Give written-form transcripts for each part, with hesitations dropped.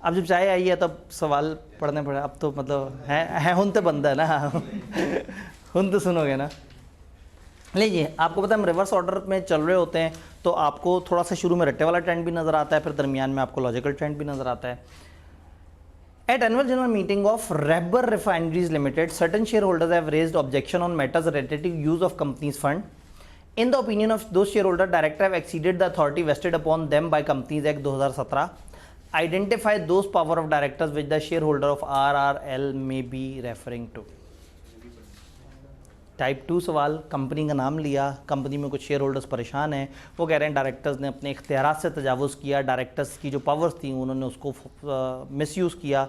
अब जब चाय आई है तब सवाल पढ़ने पड़े, अब तो मतलब है हुन तो बंदा है ना हुन तो सुनोगे ना। लीजिए, आपको पता है हम रिवर्स ऑर्डर में चल रहे होते हैं तो आपको थोड़ा सा शुरू में रट्टे वाला ट्रेंड भी नज़र आता है, फिर दरमियान में आपको लॉजिकल ट्रेंड भी नज़र आता है। At annual general meeting of Rubber Refineries Limited, certain shareholders have raised objection on matters related to use of company's fund. In the opinion of those shareholders, directors have exceeded the authority vested upon them by Companies Act 2017. Identify those power of directors which the shareholder of RRL may be referring to. Type 2 सवाल, company का नाम लिया, company में कुछ share holders परेशान हैं, वो कह रहे हैं डायरेक्टर्स ने अपने इख्तियारात से तजावुज़ किया, डायरेक्टर्स की जो पावर्स थी उन्होंने उसको मिसयूज़ किया,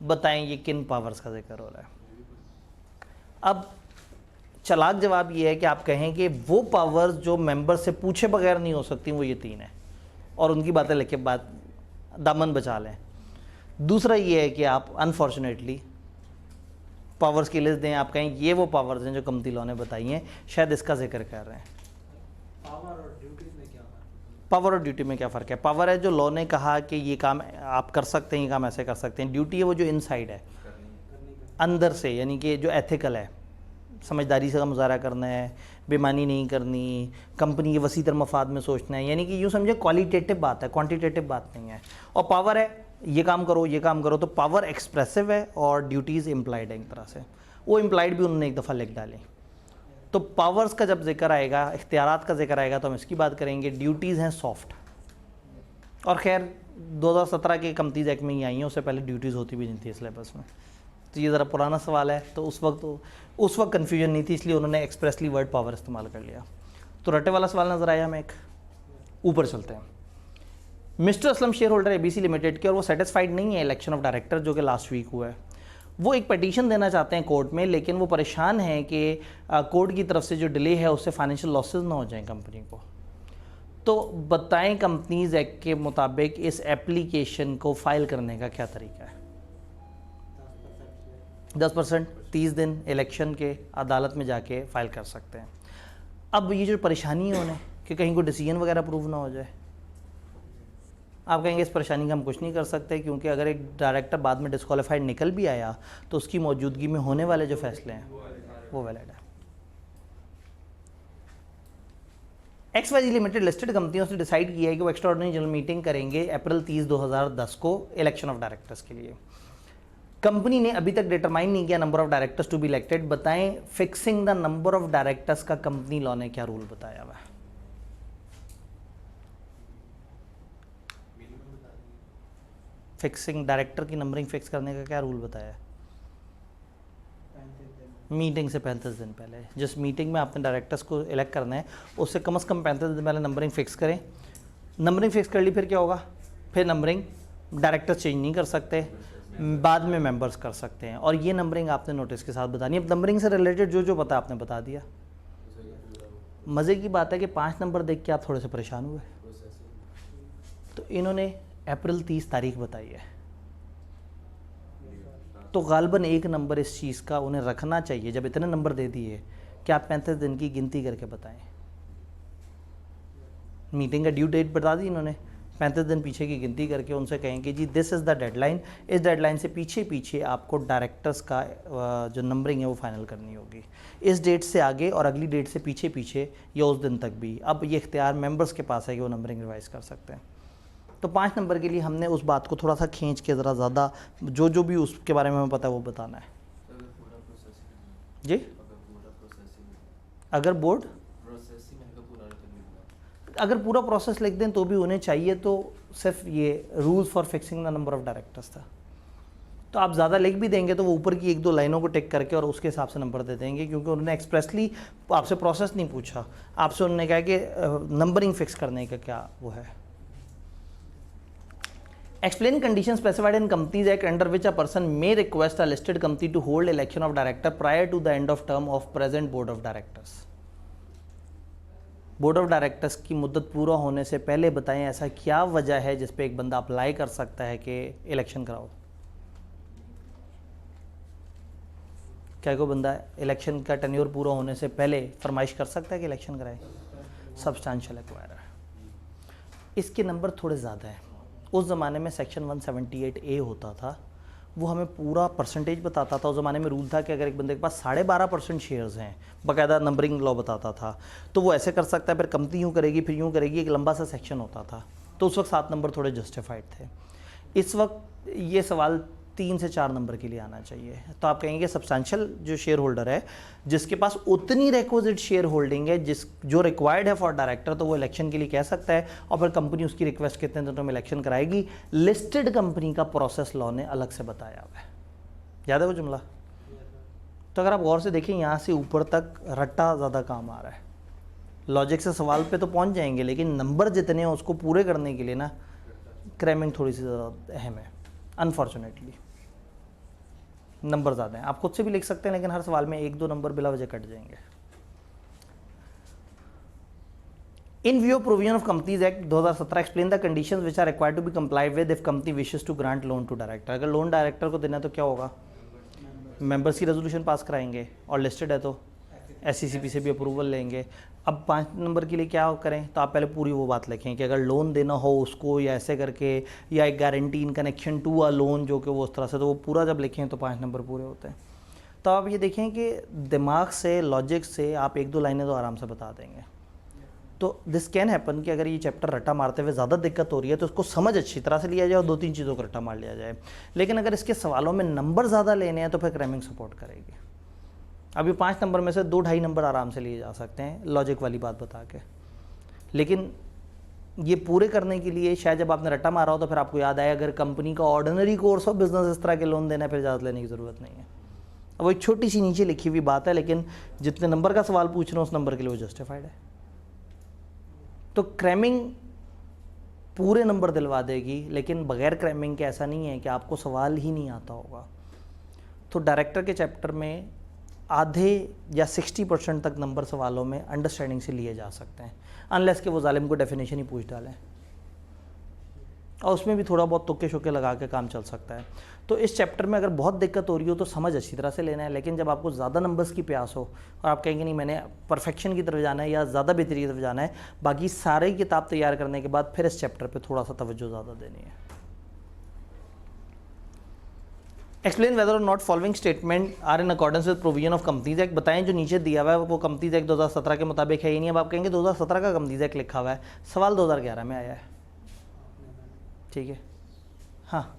बताएं ये किन पावर्स का जिक्र हो रहा है। अब चालाक जवाब ये है कि आप कहें कि वो पावर्स जो मेंबर से पूछे बगैर नहीं हो सकती वो ये 3 हैं और उनकी बातें लेके बात दामन बचा लें। दूसरा ये है कि आप अनफॉर्चुनेटली पावर्स की लिस्ट दें, आप कहें ये वो पावर्स हैं जो कंपनी लॉ ने बताई हैं, शायद इसका जिक्र कर रहे हैं। पावर और ड्यूटी में क्या फ़र्क है? पावर है जो लॉ ने कहा कि ये काम आप कर सकते हैं, ये काम ऐसे कर सकते हैं। ड्यूटी है वो जो इनसाइड है, अंदर से, यानी कि जो एथिकल है, समझदारी से मुजाहरा करना है, बेईमानी नहीं करनी, कंपनी के वसीतर मफाद में सोचना है, यानी कि यूँ समझे क्वालिटेटिव बात है, क्वांटिटेटिव बात नहीं है। और पावर है ये काम करो ये काम करो, तो पावर एक्सप्रेसिव है और ड्यूटीज़ इम्प्लाइड है एक तरह से, वो इम्प्लाइड भी उन्होंने एक दफ़ा लिख डाली। तो पावर्स का जब जिक्र आएगा, इख्तियारात का जिक्र आएगा तो हम इसकी बात करेंगे। ड्यूटीज़ हैं सॉफ्ट, और खैर 2017 के कंपनीज एक्ट में ही आई हैं, उससे पहले ड्यूटीज़ होती भी नहीं थी सिलेबस में, तो ये ज़रा पुराना सवाल है। तो उस वक्त कन्फ्यूजन नहीं थी, इसलिए उन्होंने एक्सप्रेसली वर्ड पावर इस्तेमाल कर लिया। तो रटे वाला सवाल नज़र आया हमें एक। ऊपर चलते हैं। Mister Aslam share holder ABC limited के, और वो सेटिस्फाइड नहीं है इलेक्शन ऑफ डायरेक्टर जो कि लास्ट वीक हुआ है। वो एक पटिशन देना चाहते हैं कोर्ट में, लेकिन वो परेशान हैं कि कोर्ट की तरफ से जो डिले है उससे फाइनेंशियल लॉसेस ना हो जाएं कंपनी को। तो बताएं कंपनीज एक्ट के मुताबिक इस एप्लीकेशन को फ़ाइल करने का क्या तरीका है? 10%, 30 दिन इलेक्शन के अदालत में जाके फ़ाइल कर सकते हैं। अब ये जो परेशानी है उन्हें कि कहीं को डिसीजन वगैरह प्रूव ना हो जाए, आप कहेंगे इस परेशानी का हम कुछ नहीं कर सकते, क्योंकि अगर एक डायरेक्टर बाद में डिस्क्वालीफाइड निकल भी आया तो उसकी मौजूदगी में होने वाले जो फैसले हैं वो वैलिड है। XYZ लिमिटेड लिस्टेड कंपनियों से डिसाइड किया है कि वो एक्स्ट्राऑर्डिनरी जनरल मीटिंग करेंगे अप्रैल 30, 2010 को इलेक्शन ऑफ डायरेक्टर्स के लिए। कंपनी ने अभी तक डिटरमाइन नहीं किया number of directors to be elected. बताएं fixing the number of directors का कंपनी लॉ ने क्या रूल बताया हुआ है? फिक्सिंग डायरेक्टर की नंबरिंग फिक्स करने का क्या रूल बताया है? मीटिंग से 35 दिन पहले, जिस मीटिंग में आपने डायरेक्टर्स को इलेक्ट करना है उससे कम से कम 35 दिन पहले नंबरिंग फिक्स करें। नंबरिंग फिक्स कर ली, फिर क्या होगा? फिर नंबरिंग डायरेक्टर चेंज नहीं कर सकते, बाद में मेंबर्स कर सकते हैं, और ये नंबरिंग आपने नोटिस के साथ बतानी है। अब नंबरिंग से रिलेटेड जो जो पता आपने बता दिया। मज़े की बात है कि 5 नंबर देख के आप थोड़े से परेशान हुए, तो इन्होंने अप्रैल 30 तारीख बताई है, तो गालबन एक नंबर इस चीज़ का उन्हें रखना चाहिए। जब इतने नंबर दे दिए कि आप 35 दिन की गिनती करके बताएं। मीटिंग का ड्यू डेट बता दी इन्होंने, 35 दिन पीछे की गिनती करके उनसे कहें कि जी दिस इज़ द डेडलाइन, इस डेडलाइन से पीछे पीछे आपको डायरेक्टर्स का जो नंबरिंग है वो फाइनल करनी होगी, इस डेट से आगे और अगली डेट से पीछे पीछे या उस दिन तक भी। अब ये इख्तियार मेंबर्स के पास है कि वो नंबरिंग रिवाइज कर सकते हैं। तो 5 नंबर के लिए हमने उस बात को थोड़ा सा खींच के ज़रा ज़्यादा जो जो भी उसके बारे में हमें पता है वो बताना है। जी अगर पूरा प्रोसेस लिख दें तो भी उन्हें चाहिए तो सिर्फ ये rules for fixing the number of directors था। तो आप ज़्यादा लिख भी देंगे तो वो ऊपर की 1-2 लाइनों को टिक करके और उसके हिसाब से नंबर दे देंगे, क्योंकि उन्होंने एक्सप्रेसली आपसे प्रोसेस नहीं पूछा, आपसे उन्होंने कहा कि नंबरिंग फिक्स करने का क्या वो है। Explain conditions specified in Companies Act under which a person may request a listed company to hold election of director prior to the end of term of present board of directors. Board of directors की मुद्दत पूरा होने से पहले बताएं ऐसा क्या वजह है जिस पे एक बंदा अप्लाई कर सकता है कि इलेक्शन कराओ। क्या कोई बंदा इलेक्शन का टेन्योर पूरा होने से पहले फरमाइश कर सकता है कि इलेक्शन कराए? Substantial acquirer. इसके नंबर थोड़े ज़्यादा हैं, उस ज़माने में सेक्शन 178A होता था, वो हमें पूरा परसेंटेज बताता था। उस ज़माने में रूल था कि अगर एक बंदे के पास 12.5% शेयर्स हैं, बाकायदा नंबरिंग लॉ बताता था, तो वो ऐसे कर सकता है, फिर कंपनी यूँ करेगी, फिर यूँ करेगी, एक लंबा सा सेक्शन होता था। तो उस वक्त 7 नंबर थोड़े जस्टिफाइड थे। इस वक्त ये सवाल 3 से 4 नंबर के लिए आना चाहिए। तो आप कहेंगे सब्सटेंशियल जो शेयर होल्डर है, जिसके पास उतनी रिक्विजिट शेयर होल्डिंग है जो रिक्वायर्ड है फॉर डायरेक्टर, तो वो इलेक्शन के लिए कह सकता है, और फिर कंपनी उसकी रिक्वेस्ट कितने दिनों में इलेक्शन कराएगी। लिस्टेड कंपनी का प्रोसेस लॉ ने अलग से बताया हुआ है। याद है वो जुमला? तो अगर आप गौर से देखें, यहाँ से ऊपर तक रट्टा ज़्यादा काम आ रहा है। लॉजिक से सवाल पे तो पहुँच जाएंगे, लेकिन नंबर जितने हैं उसको पूरे करने के लिए ना क्रैमिंग थोड़ी सी ज़्यादा अहम है। अनफॉर्चुनेटली नंबर ज़्यादा हैं। आप खुद से भी लिख सकते हैं, लेकिन हर सवाल में 1-2 नंबर बिला वजह कट जाएंगे। In view of provision of companies act 2017 explain the conditions which are required to be complied with if company wishes to grant loan to director. अगर लोन डायरेक्टर को देना है तो क्या होगा? मेंबर्स की रेजोल्यूशन पास कराएंगे, और लिस्टेड है तो SCCP से भी अप्रूवल लेंगे। अब 5 नंबर के लिए क्या करें? तो आप पहले पूरी वो बात लिखें कि अगर लोन देना हो उसको, या ऐसे करके, या एक guarantee in connection to a loan, जो कि वो उस तरह से, तो वो पूरा जब लिखें तो 5 नंबर पूरे होते हैं। तो आप ये देखें कि दिमाग से, लॉजिक से आप 1-2 लाइनें तो आराम से बता देंगे। तो दिस कैन हैपन कि अगर ये चैप्टर रट्टा मारते हुए ज़्यादा दिक्कत हो रही है तो उसको समझ अच्छी तरह से लिया जाए और 2-3 चीज़ों को रट्टा मार लिया जाए। लेकिन अगर इसके सवालों में नंबर ज़्यादा लेने हैं तो फिर क्रैमिंग सपोर्ट करेगी। अभी 5 नंबर में से 2-2.5 नंबर आराम से लिए जा सकते हैं लॉजिक वाली बात बता के। लेकिन ये पूरे करने के लिए शायद जब आपने रट्टा मारा हो तो फिर आपको याद आया, अगर कंपनी का ऑर्डिनरी कोर्स ऑफ बिजनेस इस तरह के लोन देना है, फिर इजाज़त लेने की ज़रूरत नहीं है। अब वो एक छोटी सी नीचे लिखी हुई बात है, लेकिन जितने नंबर का सवाल पूछ रहे हैं उस नंबर के लिए वो जस्टिफाइड है। तो क्रैमिंग पूरे नंबर दिलवा देगी, लेकिन बगैर क्रैमिंग के ऐसा नहीं है कि आपको सवाल ही नहीं आता होगा। तो डायरेक्टर के चैप्टर में आधे या 60% तक नंबर सवालों में अंडरस्टैंडिंग से लिए जा सकते हैं, अनलेस कि वो जालिम को डेफिनेशन ही पूछ डालें, और उसमें भी थोड़ा बहुत तुक्के शुक्के लगा के काम चल सकता है। तो इस चैप्टर में अगर बहुत दिक्कत हो रही हो तो समझ अच्छी तरह से लेना है। लेकिन जब आपको ज़्यादा नंबर्स की प्यास हो और आप कहेंगे नहीं मैंने परफेक्शन की तरफ जाना है या ज़्यादा बेहतरी की तरफ जाना है, बाकी सारी किताब तैयार करने के बाद फिर इस चैप्टर पर थोड़ा सा तवज्जो ज़्यादा देनी है। एक्सप्लेन वेदर और not following statement are in accordance with provision of companies act. बताएं जो नीचे दिया हुआ है वो कंपनीज एक्ट 2017 के मुताबिक है ही नहीं। अब आप कहेंगे 2017 का कंपनीज एक्ट लिखा हुआ है, सवाल 2011 में आया है। ठीक है, हाँ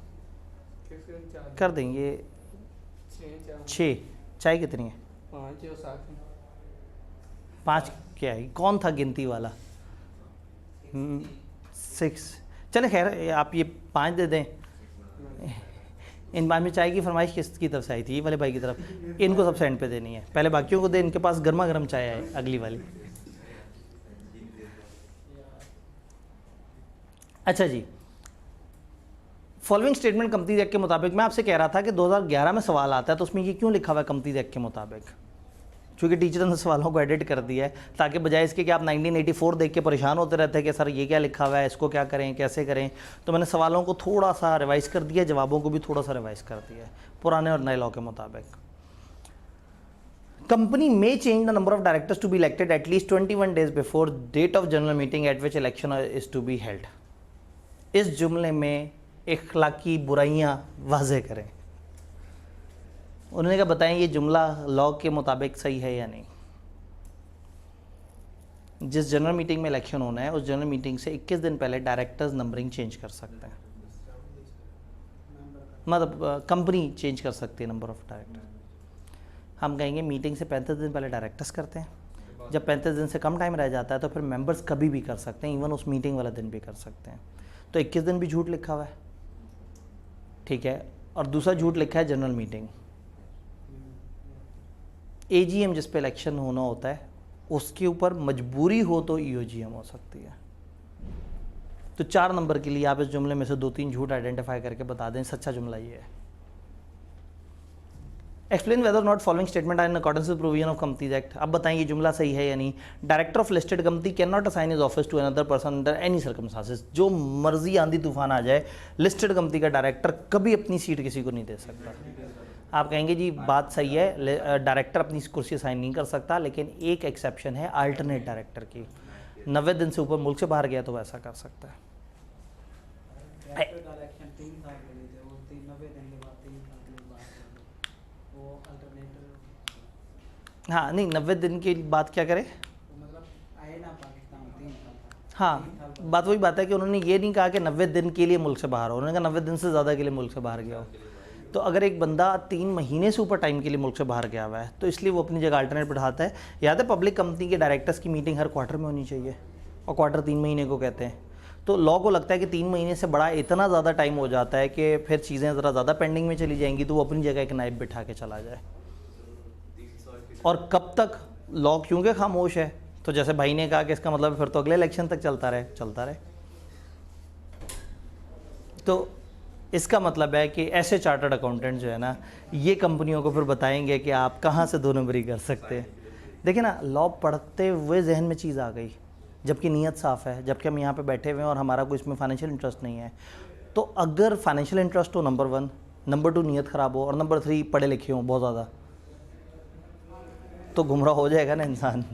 कर देंगे। 6 चाय कितनी है? 5 क्या है? कौन था गिनती वाला? 6। चले खैर आप ये 5 दे दें। इन बाद में चाय की फरमाइश किसकी तरफ से आई थी? ये वाले भाई की तरफ। इनको सब सेंड पे देनी है, पहले बाकियों को दे, इनके पास गर्मा गर्म चाय है अगली वाली। अच्छा जी, फॉलोइंग स्टेटमेंट कंपनीज एक्ट के मुताबिक। मैं आपसे कह रहा था कि 2011 में सवाल आता है तो उसमें ये क्यों लिखा हुआ है कंपनीज एक्ट के मुताबिक? क्योंकि टीचर ने सवालों को एडिट कर दिया है, ताकि बजाय इसके कि आप 1984 देख के परेशान होते रहते हैं कि सर ये क्या लिखा हुआ है, इसको क्या करें, कैसे करें, तो मैंने सवालों को थोड़ा सा रिवाइज़ कर दिया, जवाबों को भी थोड़ा सा रिवाइज़ कर दिया है पुराने और नए लॉ के मुताबिक। कंपनी में change the number of directors to be elected at least 21 days before date of general meeting at which election is to be held. इस जुमले में इखलाकी बुराइयां वाज़े करें। उन्होंने कहा बताएं ये जुमला लॉ के मुताबिक सही है या नहीं। जिस जनरल मीटिंग में इलेक्शन होना है उस जनरल मीटिंग से 21 दिन पहले डायरेक्टर्स नंबरिंग चेंज कर सकते हैं, मतलब कंपनी चेंज कर सकती है नंबर ऑफ डायरेक्टर। हम कहेंगे मीटिंग से 35 दिन पहले डायरेक्टर्स करते हैं, जब 35 दिन से कम टाइम रह जाता है तो फिर मेंबर्स कभी भी कर सकते हैं, इवन उस मीटिंग वाला दिन भी कर सकते हैं। तो 21 दिन भी झूठ लिखा हुआ है, ठीक है। और दूसरा झूठ लिखा है जनरल मीटिंग। AGM जिस पे इलेक्शन होना होता है उसके ऊपर मजबूरी हो तो EOGM हो सकती है। तो 4 नंबर के लिए आप इस जुमले में से 2-3 झूठ आइडेंटिफाई करके बता दें, सच्चा जुमला ये है। Explain whether not following statement are in accordance with provision of companies act. अब बताएं ये जुमला सही है या नहीं। Director of listed company can not assign his office to another person under any circumstances. जो मर्जी आंधी तूफान आ जाए, लिस्टेड कंपनी का डायरेक्टर कभी अपनी सीट किसी को नहीं दे सकता। आप कहेंगे जी बात सही है, डायरेक्टर अपनी कुर्सी साइन नहीं कर सकता, लेकिन एक एक्सेप्शन है अल्टरनेट डायरेक्टर की। 90 दिन से ऊपर मुल्क से बाहर गया तो वैसा कर सकता है। डायरेक्टर का इलेक्शन 3 साल के लिए थे, वो 90 दिन के बाद 3 साल के लिए बाहर कर दो, वो अल्टरनेटिव। हाँ नहीं, 90 दिन की बात क्या करें। तो मतलब आए ना पाकिस्तान 3 साल तक। 3 हाँ, साल बाद बात वही बात है कि उन्होंने ये नहीं कहा कि 90 दिन के लिए मुल्क से बाहर हो, उन्होंने कहा 90 दिन से ज़्यादा के लिए मुल्क से बाहर गया हो। तो अगर एक बंदा 3 महीने से ऊपर टाइम के लिए मुल्क से बाहर गया हुआ है तो इसलिए वो अपनी जगह अल्टरनेट बिठाता है। याद है पब्लिक कंपनी के डायरेक्टर्स की मीटिंग हर क्वार्टर में होनी चाहिए, और क्वार्टर 3 महीने को कहते हैं। तो लॉ को लगता है कि 3 महीने से बड़ा इतना ज़्यादा टाइम हो जाता है कि फिर चीज़ें ज़रा ज़्यादा पेंडिंग में चली जाएंगी, तो वो अपनी जगह एक नाइब बिठा के चला जाए। और कब तक लॉ क्योंकि खामोश है, तो जैसे भाई ने कहा कि इसका मतलब फिर तो अगले इलेक्शन तक चलता रहे। तो इसका मतलब है कि ऐसे चार्टर्ड अकाउंटेंट जो है ना, ये कंपनियों को फिर बताएंगे कि आप कहाँ से 2 नंबरी कर सकते हैं। देखिए ना, लॉ पढ़ते हुए जहन में चीज़ आ गई, जबकि नीयत साफ़ है, जबकि हम यहाँ पे बैठे हुए हैं और हमारा कोई इसमें फाइनेंशियल इंटरेस्ट नहीं है। तो अगर फाइनेंशियल इंटरेस्ट हो नंबर 1, नंबर 2 नीयत ख़राब हो, और नंबर 3 पढ़े लिखे हों बहुत ज़्यादा, तो गुमराह हो जाएगा ना इंसान।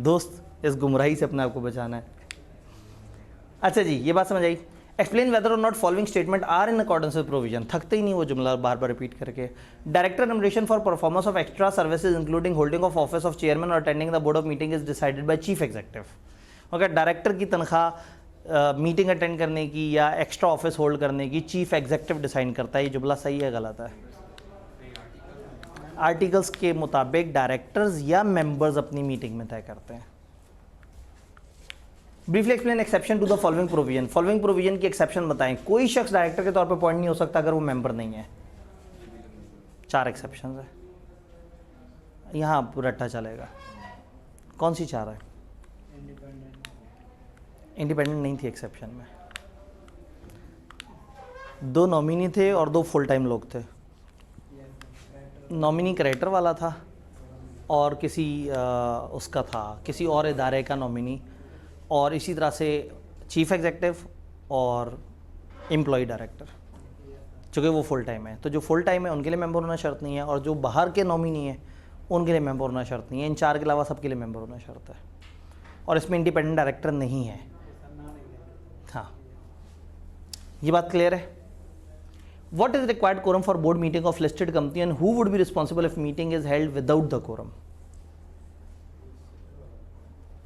दोस्त, इस गुमराही से अपने आप को बचाना है। अच्छा जी, ये बात समझ आई। एक्सप्लेन वेदर और not following statement are in accordance with provision. थकते ही नहीं वो जुमला बार बार रिपीट करके। Director nomination for performance of extra services including holding of office of chairman और attending the board of meeting is decided by chief executive. Okay, director की तनख्वाह मीटिंग अटेंड करने की या एक्स्ट्रा ऑफिस होल्ड करने की chief executive decide करता है। ये जुमला सही है गलत है? आर्टिकल्स के मुताबिक डायरेक्टर्स या मेंबर्स अपनी मीटिंग में तय करते हैं। Briefly explain exception to the following provision. Following provision की एक्सेप्शन बताएं। कोई शख्स डायरेक्टर के तौर पे अपॉइंट नहीं हो सकता अगर वो मेंबर नहीं है। 4 एक्सेप्शन है, यहाँ रट्टा चलेगा। कौन सी 4 है? इंडिपेंडेंट नहीं थी एक्सेप्शन में। 2 नॉमिनी थे और 2 फुल टाइम लोग थे। नॉमिनी करेक्टर वाला था और किसी उसका था, किसी और इदारे का नॉमिनी, और इसी तरह से चीफ एग्जीक्यूटिव और एम्प्लॉय डायरेक्टर, चूँकि वो फुल टाइम है। तो जो फुल टाइम है उनके लिए मेंबर होना शर्त नहीं है, और जो बाहर के नॉमिनी है उनके लिए मेंबर होना शर्त नहीं है। इन 4 के अलावा सबके लिए मेंबर होना शर्त है, और इसमें इंडिपेंडेंट डायरेक्टर नहीं है। हाँ, ये बात क्लियर है? What is required quorum for board meeting of listed company and who would be responsible if meeting is held without the quorum?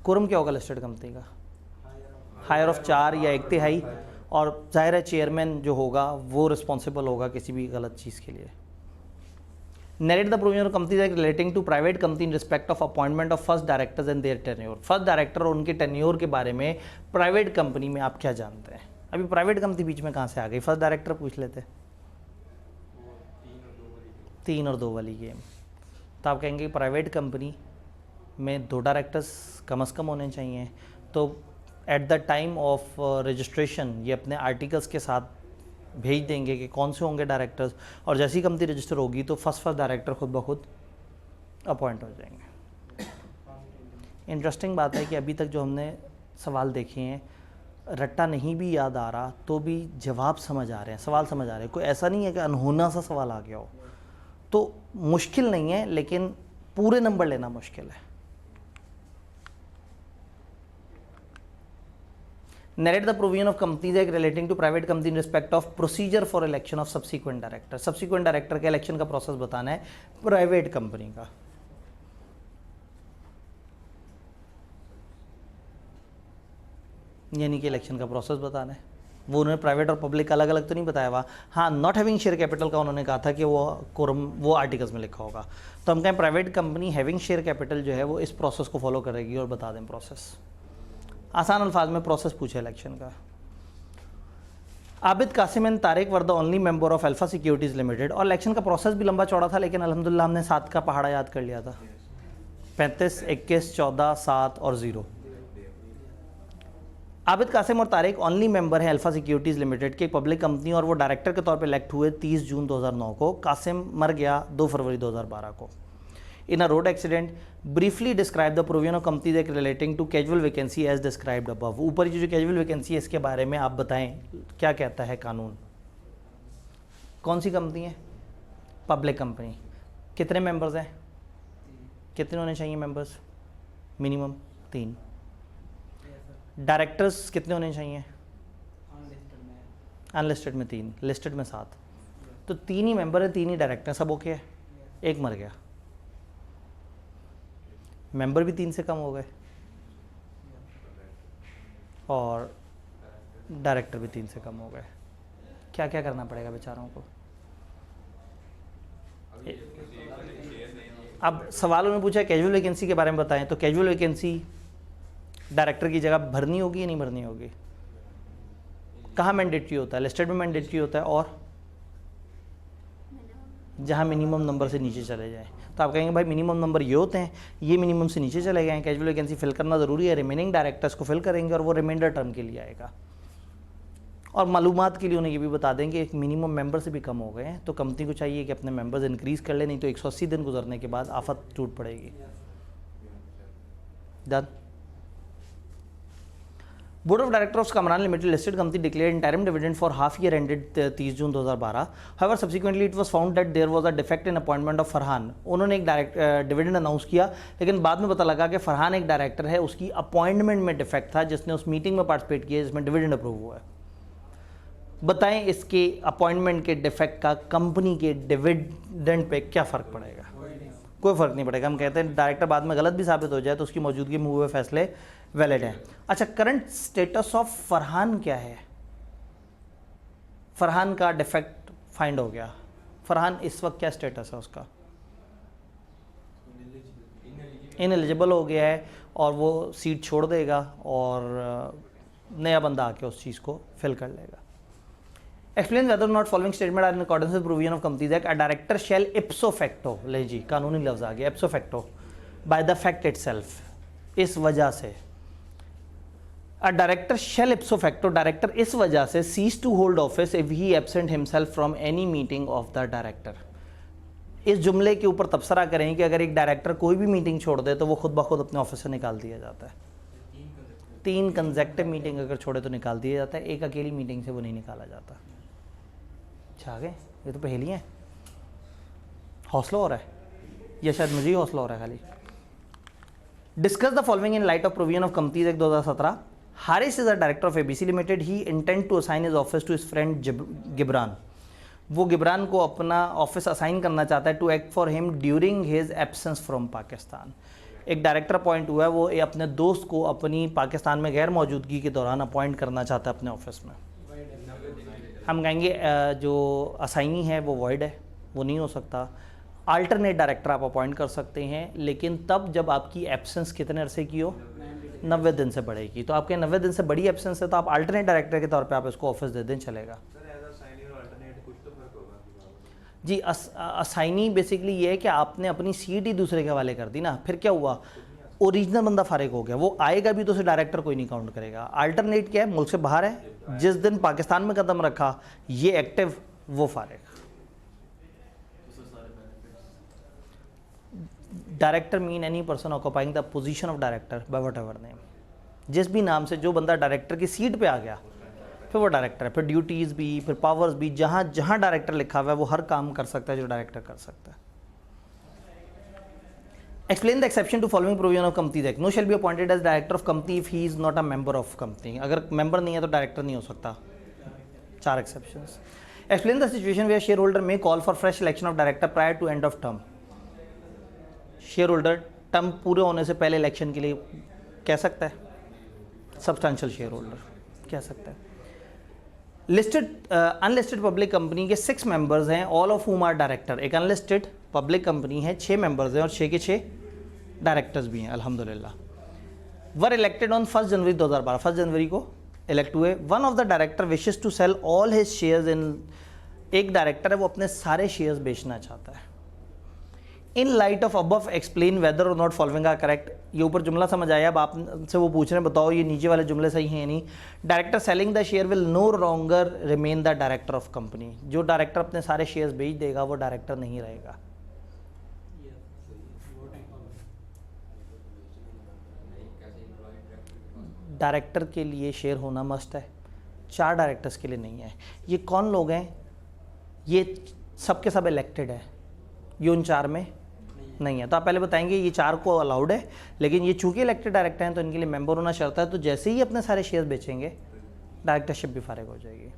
quorum क्या होगा लिस्टेड कंपनी का? हायर ऑफ 4 या 1/3, और जाहिर है चेयरमैन जो होगा वो रिस्पॉन्सिबल होगा किसी भी गलत चीज़ के लिए। Narrate the provision of company relating to private company in respect of appointment of first directors and their tenure. First director और उनके टेन्योर के बारे में प्राइवेट कंपनी में आप क्या जानते हैं? अभी प्राइवेट कंपनी बीच में कहाँ से आ गई? फर्स्ट डायरेक्टर पूछ लेते। 3 और 2 वाली गेम। तो आप कहेंगे प्राइवेट कंपनी में 2 डायरेक्टर्स कम से कम होने चाहिए। तो at the time of registration ये अपने आर्टिकल्स के साथ भेज देंगे कि कौन से होंगे डायरेक्टर्स, और जैसी कंपनी रजिस्टर होगी तो फर्स्ट डायरेक्टर खुद ब खुद अपॉइंट हो जाएंगे। इंटरेस्टिंग बात है कि अभी तक जो हमने सवाल देखे हैं, रट्टा नहीं भी याद आ रहा तो भी जवाब समझ आ रहे हैं, सवाल समझ आ रहे हैं। कोई ऐसा नहीं है कि अनहोना सा सवाल आ गया हो। तो मुश्किल नहीं है, लेकिन पूरे नंबर लेना मुश्किल है। Narrate the provision of companies act relating to private company in respect of procedure for election of subsequent director. Subsequent director के इलेक्शन का प्रोसेस बताना है प्राइवेट कंपनी का। यानी कि इलेक्शन का प्रोसेस बताना है। वो उन्होंने प्राइवेट और पब्लिक अलग अलग तो नहीं बताया हुआ। हाँ, नॉट हैविंग शेयर कैपिटल का उन्होंने कहा था कि वो कोरम वो आर्टिकल्स में लिखा होगा। तो हम कहें private company having share capital जो है वो इस प्रोसेस को फॉलो करेगी और बता दें प्रोसेस। आसान अल्फाज में प्रोसेस पूछे इलेक्शन का। Abid Qasim and Tariq were the only member of Alpha Securities Limited. और इलेक्शन का प्रोसेस भी लंबा चौड़ा था, लेकिन अल्हम्दुलिल्लाह हमने 7 का पहाड़ा याद कर लिया था। 35, 21, 14, 7 और 0। आबिद कासिम और तारिक ओनली मेंबर हैं अल्फा सिक्योरिटीज़ लिमिटेड की, एक पब्लिक कंपनी, और वो डायरेक्टर के तौर पे इलेक्ट हुए 30 जून 2009 को। कासिम मर गया 2 फरवरी 2012 को in a road accident. Briefly describe the provision of companies act relating to casual vacancy as described above. ऊपर जो कैजुअल वैकेंसी है इसके बारे में आप बताएं क्या कहता है कानून। कौन सी कंपनी है? Public company. कितने मेंबर्स हैं? कितने होने चाहिए मेंबर्स? मिनिमम 3। डायरेक्टर्स कितने होने चाहिए? अनलिस्टेड में 3, लिस्टेड में 7, तो 3 ही मेंबर है, 3 ही डायरेक्टर, सब ओके है। एक मर गया, मेंबर भी 3 से कम हो गए और डायरेक्टर भी 3 से कम हो गए। क्या क्या करना पड़ेगा बेचारों को? अब सवाल उन्होंने पूछा कैजुअल वैकेंसी के बारे में बताएं, तो कैजुअल वैकेंसी डायरेक्टर की जगह भरनी होगी या नहीं भरनी होगी? कहाँ मैंडेटरी होता है? लिस्टेड में मैंडेटरी होता है, और जहाँ मिनिमम नंबर से नीचे चले जाए। तो आप कहेंगे भाई मिनिमम नंबर ये होते हैं, ये मिनिमम से नीचे चले गए हैं, कैजुअल वैकेंसी फिल करना ज़रूरी है, रिमेनिंग डायरेक्टर्स को फिल करेंगे और वो रिमाइंडर टर्म के लिए आएगा। और मालूमात के लिए उन्हें ये भी बता दें कि एक मिनिमम मेंबर से भी कम हो गए हैं, तो कंपनी को चाहिए कि अपने मेंबर्स इंक्रीज़ कर ले, नहीं तो 180 दिन गुजरने के बाद आफत टूट पड़ेगी। Done. Board of director of Kamran limited listed company declared interim dividend for half year ended 30 June 2012। However subsequently it was found that there was a defect in appointment of Farhan. उन्होंने एक डायरेक्ट डिविडेंड अनाउंस किया, लेकिन बाद में पता लगा कि फरहान एक डायरेक्टर है, उसकी अपॉइंटमेंट में डिफेक्ट था, जिसने उस मीटिंग में पार्टिसिपेट किया जिसमें डिविडेंड अप्रूव हुआ है। बताएं इसके अपॉइंटमेंट के डिफेक्ट का कंपनी के डिविडेंड पे क्या फ़र्क पड़ेगा? कोई फ़र्क नहीं पड़ेगा। हम कहते हैं डायरेक्टर बाद में गलत भी साबित हो जाए तो उसकी मौजूदगी में हुए फैसले वैलिड हैं। अच्छा, करंट स्टेटस ऑफ फरहान क्या है? फरहान का डिफेक्ट फाइंड हो गया, फरहान इस वक्त क्या स्टेटस है उसका? इनएलिजिबल हो गया है और वो सीट छोड़ देगा और नया बंदा आके उस चीज़ को फिल कर लेगा। Explain whether or not following statement are in accordance with provision of Companies Act. A director shall ipso facto, ले जी कानूनी लफ्ज़ आ गया, ipso facto, by the fact itself, इस वजह से। A director shall ipso facto, director इस वजह से cease to hold office if he absent himself from any meeting of the director। इस जुमले के ऊपर तबसरा करें कि अगर एक डायरेक्टर कोई भी मीटिंग छोड़ दे तो वो खुद ब खुद अपने ऑफिस से निकाल दिया जाता है। 3 कंसेक्टिव मीटिंग अगर छोड़े तो निकाल दिया जाता है, एक अकेली मीटिंग से वो नहीं निकाला जाता। अच्छा आ गए, ये तो पहेली है। हौसला हो रहा है या शायद मुझे ही हौसला हो रहा है खाली। Discuss the following in light of provision of companies act 2017। Haris is a director of ABC limited, he intend to assign his office to his friend Gibran. वो गिब्रान को अपना ऑफिस असाइन करना चाहता है to act for him during his absence from Pakistan. एक director appoint हुआ है, वो अपने दोस्त को अपनी पाकिस्तान में गैर मौजूदगी के दौरान अपॉइंट करना चाहता है अपने ऑफिस में। हम कहेंगे जो असाइनी है वो वॉइड है, वो नहीं हो सकता। अल्टरनेट डायरेक्टर आप अपॉइंट कर सकते हैं, लेकिन तब जब आपकी एब्सेंस कितने अरसे की हो? 90 दिन से बढ़ेगी। तो आपके 90 दिन से बड़ी एब्सेंस है तो आप अल्टरनेट डायरेक्टर के तौर पे आप इसको ऑफिस दे दें, चलेगा। जी, असाइनी बेसिकली ये है कि आपने अपनी सीट ही दूसरे के हवाले कर दी ना, फिर क्या हुआ? ओरिजिनल बंदा फारिग हो गया, वो आएगा भी तो उसे डायरेक्टर कोई नहीं काउंट करेगा। अल्टरनेट क्या है? मुल्क से बाहर है, जिस दिन पाकिस्तान में कदम रखा ये एक्टिव, वो फारिग। Director mean any person occupying the position of director by whatever name. जिस भी नाम से जो बंदा डायरेक्टर की सीट पे आ गया फिर वो डायरेक्टर है। फिर ड्यूटीज़ भी, फिर पावर्स भी, जहाँ जहाँ डायरेक्टर लिखा हुआ है वो हर काम कर सकता है जो डायरेक्टर कर सकता है। Explain the exception to following provision of companies act. No shall be appointed as director of company if he is not a member of company. अगर मेंबर नहीं है तो डायरेक्टर नहीं हो सकता। 4 exceptions. Explain the situation where share holder may call for fresh selection of director prior to end of term. Share holder term पूरे होने से पहले इलेक्शन के लिए कह सकता है, सब्सटेंशियल शेयर होल्डर कह सकता है। लिस्टेड अनलिस्टेड पब्लिक कंपनी के 6 मेंबर्स हैं, all of whom are director. एक अनलिस्टेड पब्लिक कंपनी है, 6 मेंबर्स हैं और 6 के 6 डायरेक्टर्स भी हैं, अल्हम्दुलिल्लाह। वर इलेक्टेड ऑन 1 जनवरी 2012, 1 जनवरी को इलेक्ट हुए। One of the director wishes to sell all his shares in. एक डायरेक्टर है वो अपने सारे शेयर्स बेचना चाहता है। In light of above explain whether और नॉट फॉलोइंग आर करेक्ट। ये ऊपर जुमला समझ आया, अब आपसे वो पूछ रहे हैं बताओ ये नीचे वाले जुमले सही हैं या नहीं। Director selling the share will no longer remain the director of company. जो डायरेक्टर अपने सारे शेयर्स बेच देगा वो डायरेक्टर नहीं रहेगा। डायरेक्टर के लिए शेयर होना मस्ट है, 4 डायरेक्टर्स के लिए नहीं है। ये कौन लोग हैं? ये सब के सब इलेक्टेड है, ये उन 4 में नहीं है। तो आप पहले बताएंगे ये 4 को अलाउड है, लेकिन ये चूंकि इलेक्टेड डायरेक्टर हैं तो इनके लिए मेंबर होना शर्त है। तो जैसे ही अपने सारे शेयर बेचेंगे डायरेक्टरशिप भी फारिग हो जाएगी।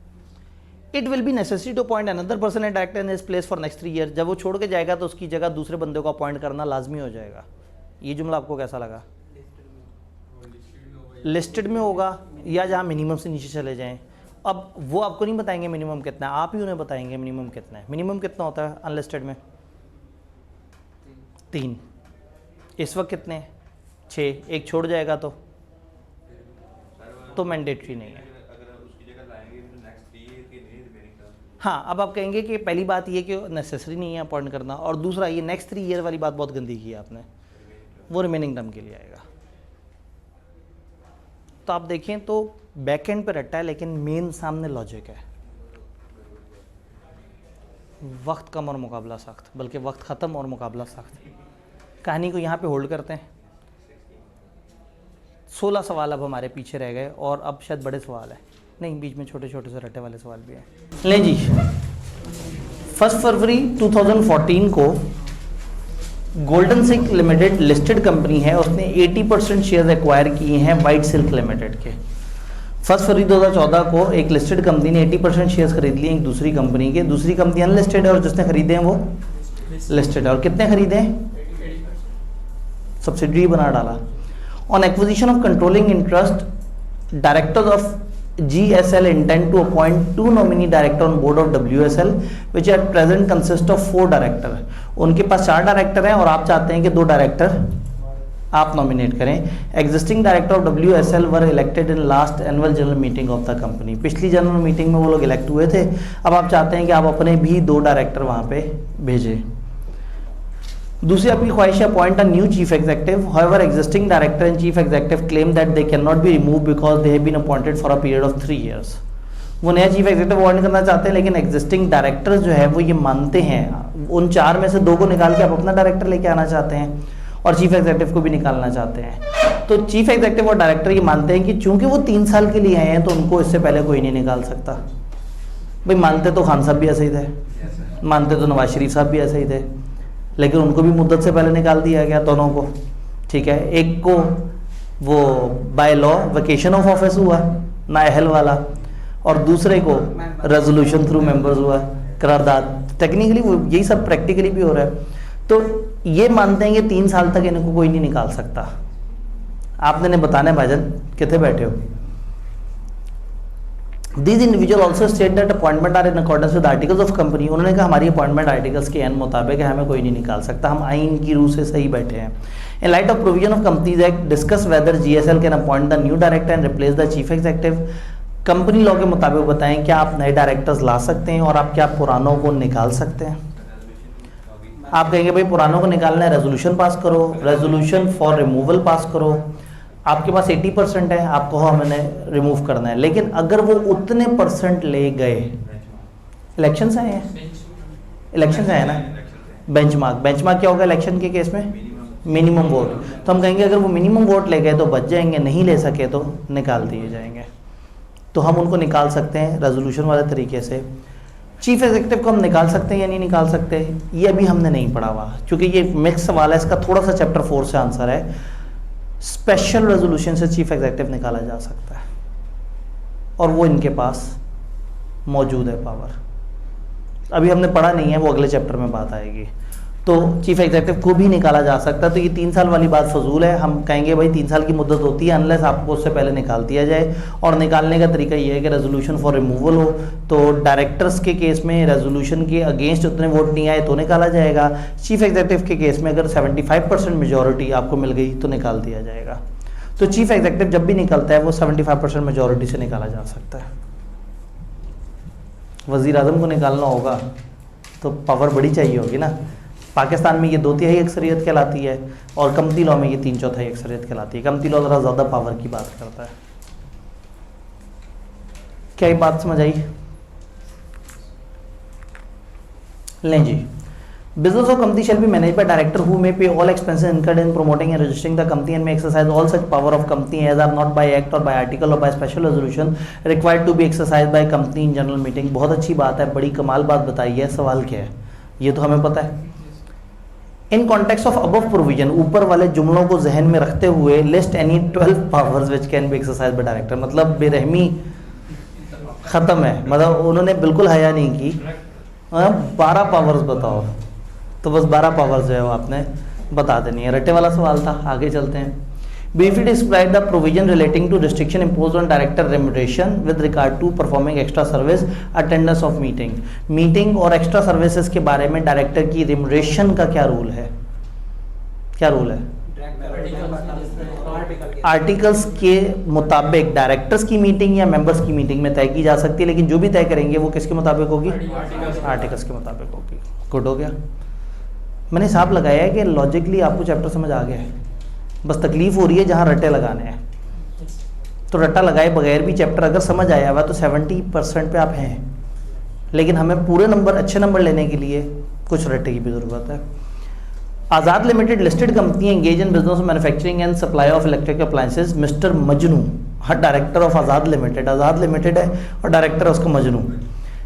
It will be necessary to appoint another person and director in his place for next 3 year. जब वो छोड़ के जाएगा तो उसकी जगह दूसरे बंदे को अपॉइंट करना लाजमी हो जाएगा। ये जुमला आपको कैसा लगा? लिस्टेड में होगा या जहाँ मिनिमम से नीचे चले जाएं। अब वो आपको नहीं बताएंगे मिनिमम कितना है, आप ही उन्हें बताएंगे मिनिमम कितना है। मिनिमम कितना होता है अनलिस्टेड में? 3। इस वक्त कितने हैं? 6। एक छोड़ जाएगा तो मैंडेटरी नहीं है। हाँ, अब आप कहेंगे कि पहली बात ये कि नेसेसरी नहीं है अपॉइंट करना, और दूसरा ये नेक्स्ट 3 ईयर वाली बात बहुत गंदी की है आपने, वो रिमेनिंग टर्म के लिए आएगा। तो आप देखें तो बैक एंड पे रट्टा है लेकिन मेन सामने लॉजिक है। वक्त कम और मुकाबला सख्त, बल्कि वक्त ख़त्म और मुकाबला सख्त। कहानी को यहाँ पे होल्ड करते हैं। 16 सवाल अब हमारे पीछे रह गए और अब शायद बड़े सवाल है, नहीं बीच में छोटे छोटे से रट्टे वाले सवाल भी हैं। लें जी, 1 फरवरी 2014 को golden silk limited listed company है, उसने 80% शेयर्स एक्वायर किए हैं वाइट सिल्क लिमिटेड के। 1 फरवरी 2014 को एक लिस्टेड कंपनी ने 80% शेयर्स खरीद लिए एक दूसरी कंपनी के। दूसरी कंपनी अनलिस्टेड है और जिसने खरीदे हैं वो लिस्टेड है। और कितने खरीदे हैं? सब्सिडरी बना डाला। On acquisition of controlling interest, directors of GSL intend to appoint 2 nominee director on board of WSL which at present consist of 4 director। उनके पास 4 डायरेक्टर हैं और आप चाहते हैं कि 2 डायरेक्टर आप नॉमिनेट करें। Existing director of WSL were elected in last annual general meeting of the company. पिछली जनरल मीटिंग में वो लोग इलेक्ट हुए थे, अब आप चाहते हैं कि आप अपने भी 2 डायरेक्टर वहाँ पे भेजें। दूसरी आपकी ख्वाहिश है appoint a new chief executive. However existing director and chief executive claim that they can not be remove because they have been appointed for a period of 3 years. वो नया चीफ एग्जीक्यूटिव अपॉइंट करना चाहते हैं लेकिन existing directors जो है वो ये मानते हैं, उन 4 में से 2 को निकाल के आप अपना डायरेक्टर लेके आना चाहते हैं और चीफ एग्जीक्यूटिव को भी निकालना चाहते हैं। तो चीफ एग्जीक्यूटिव और डायरेक्टर ये मानते हैं कि चूंकि वो 3 साल के लिए आए हैं तो उनको इससे पहले कोई नहीं निकाल सकता। भाई मानते तो खान साहब भी ऐसे ही थे, मानते तो नवाज शरीफ साहब भी ऐसे ही थे, लेकिन उनको भी मुद्दत से पहले निकाल दिया गया दोनों को। ठीक है, एक को वो by law vacation of office हुआ नाअहल वाला, और दूसरे को रेजोल्यूशन थ्रू मेंबर्स हुआ करारदाद। टेक्निकली वो यही सब प्रैक्टिकली भी हो रहा है। तो ये मानते हैं कि 3 साल तक इनको कोई नहीं निकाल सकता। आपने ने बताना है भाईजान कितने बैठे हो। These individual also state that appointment are in accordance with articles of company। उन्होंने कहा हमारी अपॉइंटमेंट आर्टिकल्स के एन मुताबिक है, हमें कोई नहीं निकाल सकता, हम आइन की रूह से सही बैठे हैं। In light of provision of Companies Act, discuss whether GSL can appoint the new director and replace the chief executive। Company law के मुताबिक बताएं क्या आप नए डायरेक्टर्स ला सकते हैं और आप क्या पुरानों को निकाल सकते हैं। आप कहेंगे भाई पुरानों को निकालना है, रेजोल्यूशन पास करो, रेजोल्यूशन फॉर रिमूवल पास करो। आपके पास 80% है, आपको हमने रिमूव करना है, लेकिन अगर वो उतने % ले गए, इलेक्शन आए हैं, इलेक्शन आए ना, बेंचमार्क क्या होगा इलेक्शन के केस में? Minimum vote. तो हम कहेंगे अगर वो मिनिमम वोट ले गए तो बच जाएंगे, नहीं ले सके तो निकाल दिए जाएंगे। तो हम उनको निकाल सकते हैं रेजोल्यूशन वाले तरीके से। चीफ एग्जीक्यूटिव को हम निकाल सकते हैं या नहीं निकाल सकते, ये अभी हमने नहीं पढ़ा हुआ, क्योंकि ये मिक्स सवाल है, इसका थोड़ा सा चैप्टर 4 से आंसर है। स्पेशल रेजोल्यूशन से चीफ एग्जीक्यूटिव निकाला जा सकता है और वो इनके पास मौजूद है पावर। अभी हमने पढ़ा नहीं है, वो अगले चैप्टर में बात आएगी। तो चीफ एग्जीक्यूटिव को भी निकाला जा सकता है। तो ये 3 साल वाली बात फजूल है। हम कहेंगे भाई 3 साल की मुद्दत होती है अनलेस आपको उससे पहले निकाल दिया जाए। और निकालने का तरीका ये है कि रेजोल्यूशन फॉर रिमूवल हो, तो डायरेक्टर्स के केस में रेजोल्यूशन के अगेंस्ट उतने वोट नहीं आए तो निकाला जाएगा। चीफ एग्जीक्यूटिव के केस में अगर 75% मेजोरिटी आपको मिल गई तो निकाल दिया जाएगा। तो चीफ एग्जीक्यूटिव जब भी निकलता है वो 75% मेजोरिटी से निकाला जा सकता है। वज़ीर आज़म को निकालना होगा तो पावर बड़ी चाहिए होगी ना। पाकिस्तान में ये 2/3 अक्सरियत कहलाती है और कंपनी लॉ में ये 3/4 अक्सरियत कहलाती है। कंपनी लॉ ज़रा ज़्यादा पावर की बात करता है। क्या ये बात समझ आई? लें जी, business of company shall be managed by director who may pay all expenses incurred in promoting and registering the company and may exercise all such power of company as are not by act और by article और by special resolution required to be exercise by company in general meeting. बहुत अच्छी बात है, बड़ी कमाल बात बताई है। सवाल क्या है ये तो हमें पता है। In context of above provision, ऊपर वाले जुमलों को जहन में रखते हुए list any 12 powers which can be exercise by director. मतलब बेरहमी ख़त्म है, मतलब उन्होंने बिल्कुल हया नहीं की। 12 पावर्स बताओ, तो बस 12 पावर्स जो है वो आपने बता देनी है। रट्टे वाला सवाल था, आगे चलते हैं। Briefly describe the provision relating to restriction imposed on director remuneration with regard to performing extra service, attendance of meeting. Meeting और एक्स्ट्रा सर्विसेज के बारे में डायरेक्टर की रिम्यूनरेशन का क्या रूल है? क्या रूल है? आर्टिकल्स के मुताबिक डायरेक्टर्स की मीटिंग या मेंबर्स की मीटिंग में तय की जा सकती है, लेकिन जो भी तय करेंगे वो किसके मुताबिक होगी? आर्टिकल्स के मुताबिक होगी। गुड हो गया। मैंने हिसाब लगाया है कि लॉजिकली आपको चैप्टर समझ आ गया है, बस तकलीफ हो रही है जहाँ रट्टे लगाने हैं। तो रट्टा लगाए बगैर भी चैप्टर अगर समझ आया हुआ तो 70% पे आप हैं, लेकिन हमें पूरे नंबर, अच्छे नंबर लेने के लिए कुछ रट्टे की भी ज़रूरत है। Azad limited listed company engage in business manufacturing and supply of electric appliances. Mister Majnu, her director of Azad limited है और डायरेक्टर है उसका Majnu,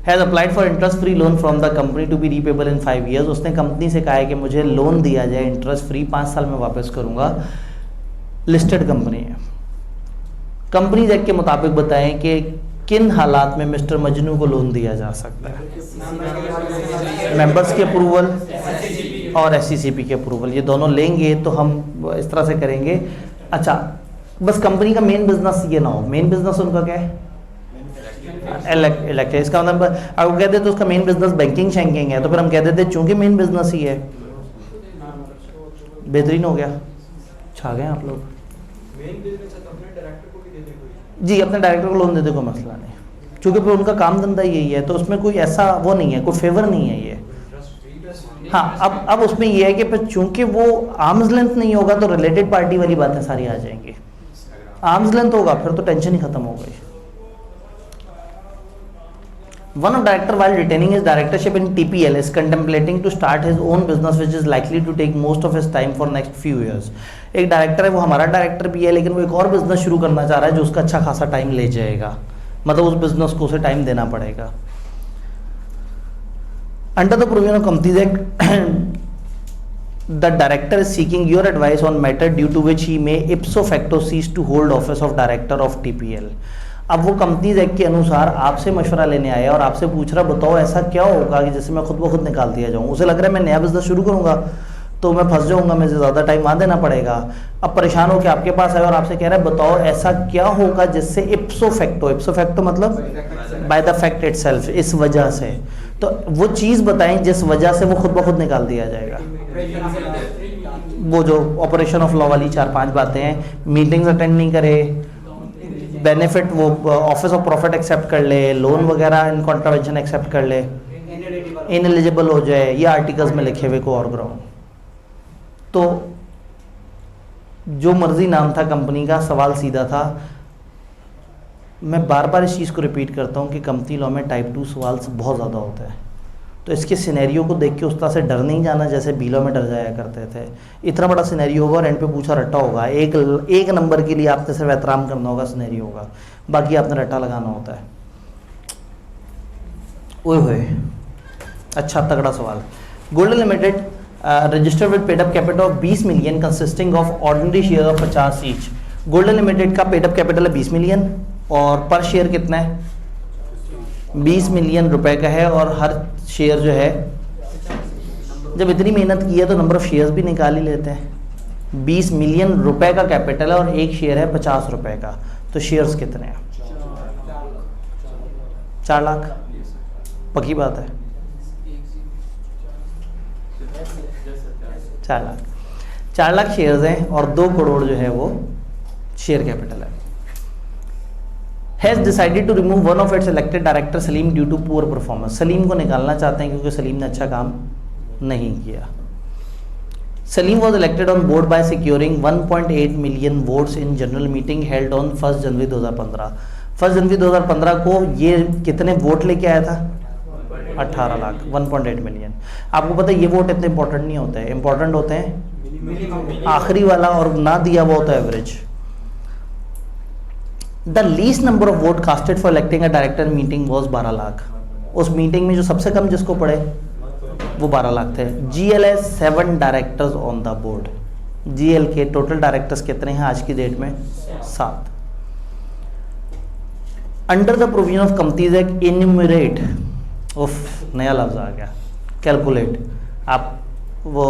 has applied for interest free loan from the company to be repayable in 5 years। उसने कंपनी से कहा है कि मुझे लोन दिया जाए इंटरेस्ट फ्री, 5 साल में वापस करूंगा। लिस्टेड कंपनी है। कंपनीज एक्ट के मुताबिक बताएं कि किन हालात में मिस्टर मजनू को लोन दिया जा सकता है? मेंबर्स के अप्रूवल और SCCP के अप्रूवल, ये दोनों लेंगे तो हम इस तरह से करेंगे। अच्छा, बस कंपनी का मेन बिजनेस ये ना हो, मेन बिजनेस उनका क्या है? इलेक्ट्रिक। इसका मतलब अगर कह देते तो उसका मेन बिजनेस बैंकिंग शैंकिंग है, तो फिर हम कह देते चूंकि मेन बिजनेस ही है। बेहतरीन हो गया, छा गए आप लोग। जी, अपने डायरेक्टर को लोन दे दे, कोई मसला नहीं, क्योंकि फिर उनका काम धंधा यही है, तो उसमें कोई ऐसा वो नहीं है, कोई फेवर नहीं है ये। हाँ, अब उसमें ये है कि फिर चूंकि वो आर्म्स लेंथ नहीं होगा तो रिलेटेड पार्टी वाली बातें सारी आ जाएंगी। आर्म्स लेंथ होगा फिर तो टेंशन ही खत्म हो गई। One of director while retaining his directorship in TPL is contemplating to start his own business which is likely to take most of his time for next few years। एक director है, वो हमारा director भी है, लेकिन वो एक और बिजनेस शुरू करना चाह रहा है जो उसका अच्छा खासा टाइम ले जाएगा, मतलब उस बिजनेस को उसे टाइम देना पड़ेगा। Under the provision of companies act the director is seeking your advice on matter due to which he may ipso facto cease to hold office of director of TPL। अब वो companies act के अनुसार आपसे मशवरा लेने आया और आपसे पूछ रहा बताओ ऐसा क्या होगा कि जैसे मैं खुद ब खुद निकाल दिया जाऊँ। उसे लग रहा है मैं नया बिजनेस शुरू करूँगा तो मैं फंस जाऊँगा, मुझे ज़्यादा टाइम वहाँ देना पड़ेगा। अब परेशान होकर आपके पास आया और आपसे कह रहा है बताओ ऐसा क्या होगा जिससे इप्सो फैक्टो मतलब बाय द फैक्ट इटसेल्फ, इस वजह से, तो वो चीज़ बताएं जिस वजह से वो खुद ब खुद निकाल दिया जाएगा। वो जो ऑपरेशन ऑफ लॉ वाली 4-5 बातें हैं, मीटिंग्स अटेंड नहीं करे, बेनिफिट वो ऑफिस ऑफ प्रॉफिट एक्सेप्ट कर ले, लोन वगैरह इन कॉन्ट्रावेंशन एक्सेप्ट कर ले, इनएलिजिबल हो जाए, ये आर्टिकल्स में लिखे हुए को और ग्राउंड। तो जो मर्जी नाम था कंपनी का, सवाल सीधा था। मैं बार बार इस चीज़ को रिपीट करता हूँ कि कंपनी लॉ में टाइप 2 सवाल बहुत ज़्यादा होता है, तो इसके सिनेरियो को देख के उस तरह से डर नहीं जाना जैसे बीलो में डर जाया करते थे। इतना बड़ा सिनेरियो होगा और एंड पे पूछा रट्टा होगा, एक नंबर के लिए आपने सिर्फ एहतराम करना होगा, सिनेरियो होगा, बाकी आपने रट्टा लगाना होता है। ओए होए, अच्छा तगड़ा सवाल। Golden limited registered with paid up capital of 20 million consisting of ordinary share of 50 each. Golden limited का पेड अप कैपिटल है 20 मिलियन और पर शेयर कितना है? 20 मिलियन रुपए का है, और हर शेयर जो है, जब इतनी मेहनत की है तो नंबर ऑफ शेयर्स भी निकाल ही लेते हैं। 20 मिलियन रुपए का कैपिटल है और एक शेयर है 50 रुपए का, तो शेयर्स कितने हैं? 4 लाख। पक्की बात है, 4 लाख शेयर्स हैं और 2 करोड़ जो है वो शेयर कैपिटल है। Has decided to remove one of its elected director Salim due to poor performance। Salim को निकालना चाहते हैं क्योंकि सलीम ने अच्छा काम नहीं किया। Salim was elected on board by securing 1.8 million votes in general meeting held on 1 जनवरी 2015। 1 जनवरी 2015 को ये कितने वोट लेके आया था? 18 लाख, 1.8 मिलियन। आपको पता है ये वोट इतने इंपॉर्टेंट नहीं होते हैं, इंपॉर्टेंट होते हैं आखिरी वाला, और ना दिया हुआ होता है average. The least number of vote casted for electing a director meeting was 12 lakh. उस मीटिंग में जो सबसे कम जिसको पड़े वो 12 लाख थे। GL है 7 directors on the board. GL के टोटल डायरेक्टर्स कितने हैं आज की डेट में? 7। Under the provision of companies act enumerate, उफ नया लफ्ज़ आ गया, कैलकुलेट, आप वो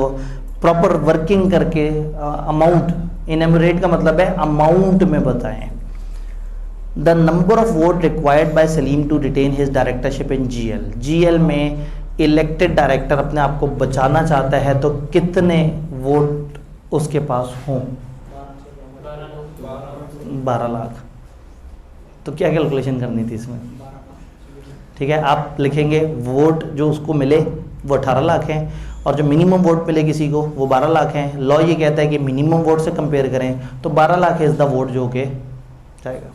प्रॉपर वर्किंग करके अमाउंट, इन्यूमरेट का मतलब है अमाउंट में बताएं। The number of vote required by Salim to retain his directorship in GL, GL में इलेक्टेड डायरेक्टर अपने आप को बचाना चाहता है तो कितने वोट उसके पास हों? 12 लाख। तो क्या कैलकुलेशन करनी थी इसमें? ठीक है, आप लिखेंगे वोट जो उसको मिले वो 18 लाख हैं और जो मिनिमम वोट मिले किसी को वो 12 लाख हैं। लॉ ये कहता है कि मिनिमम वोट से कंपेयर करें तो 12 लाख इज़ द वोट जो के जाएगा।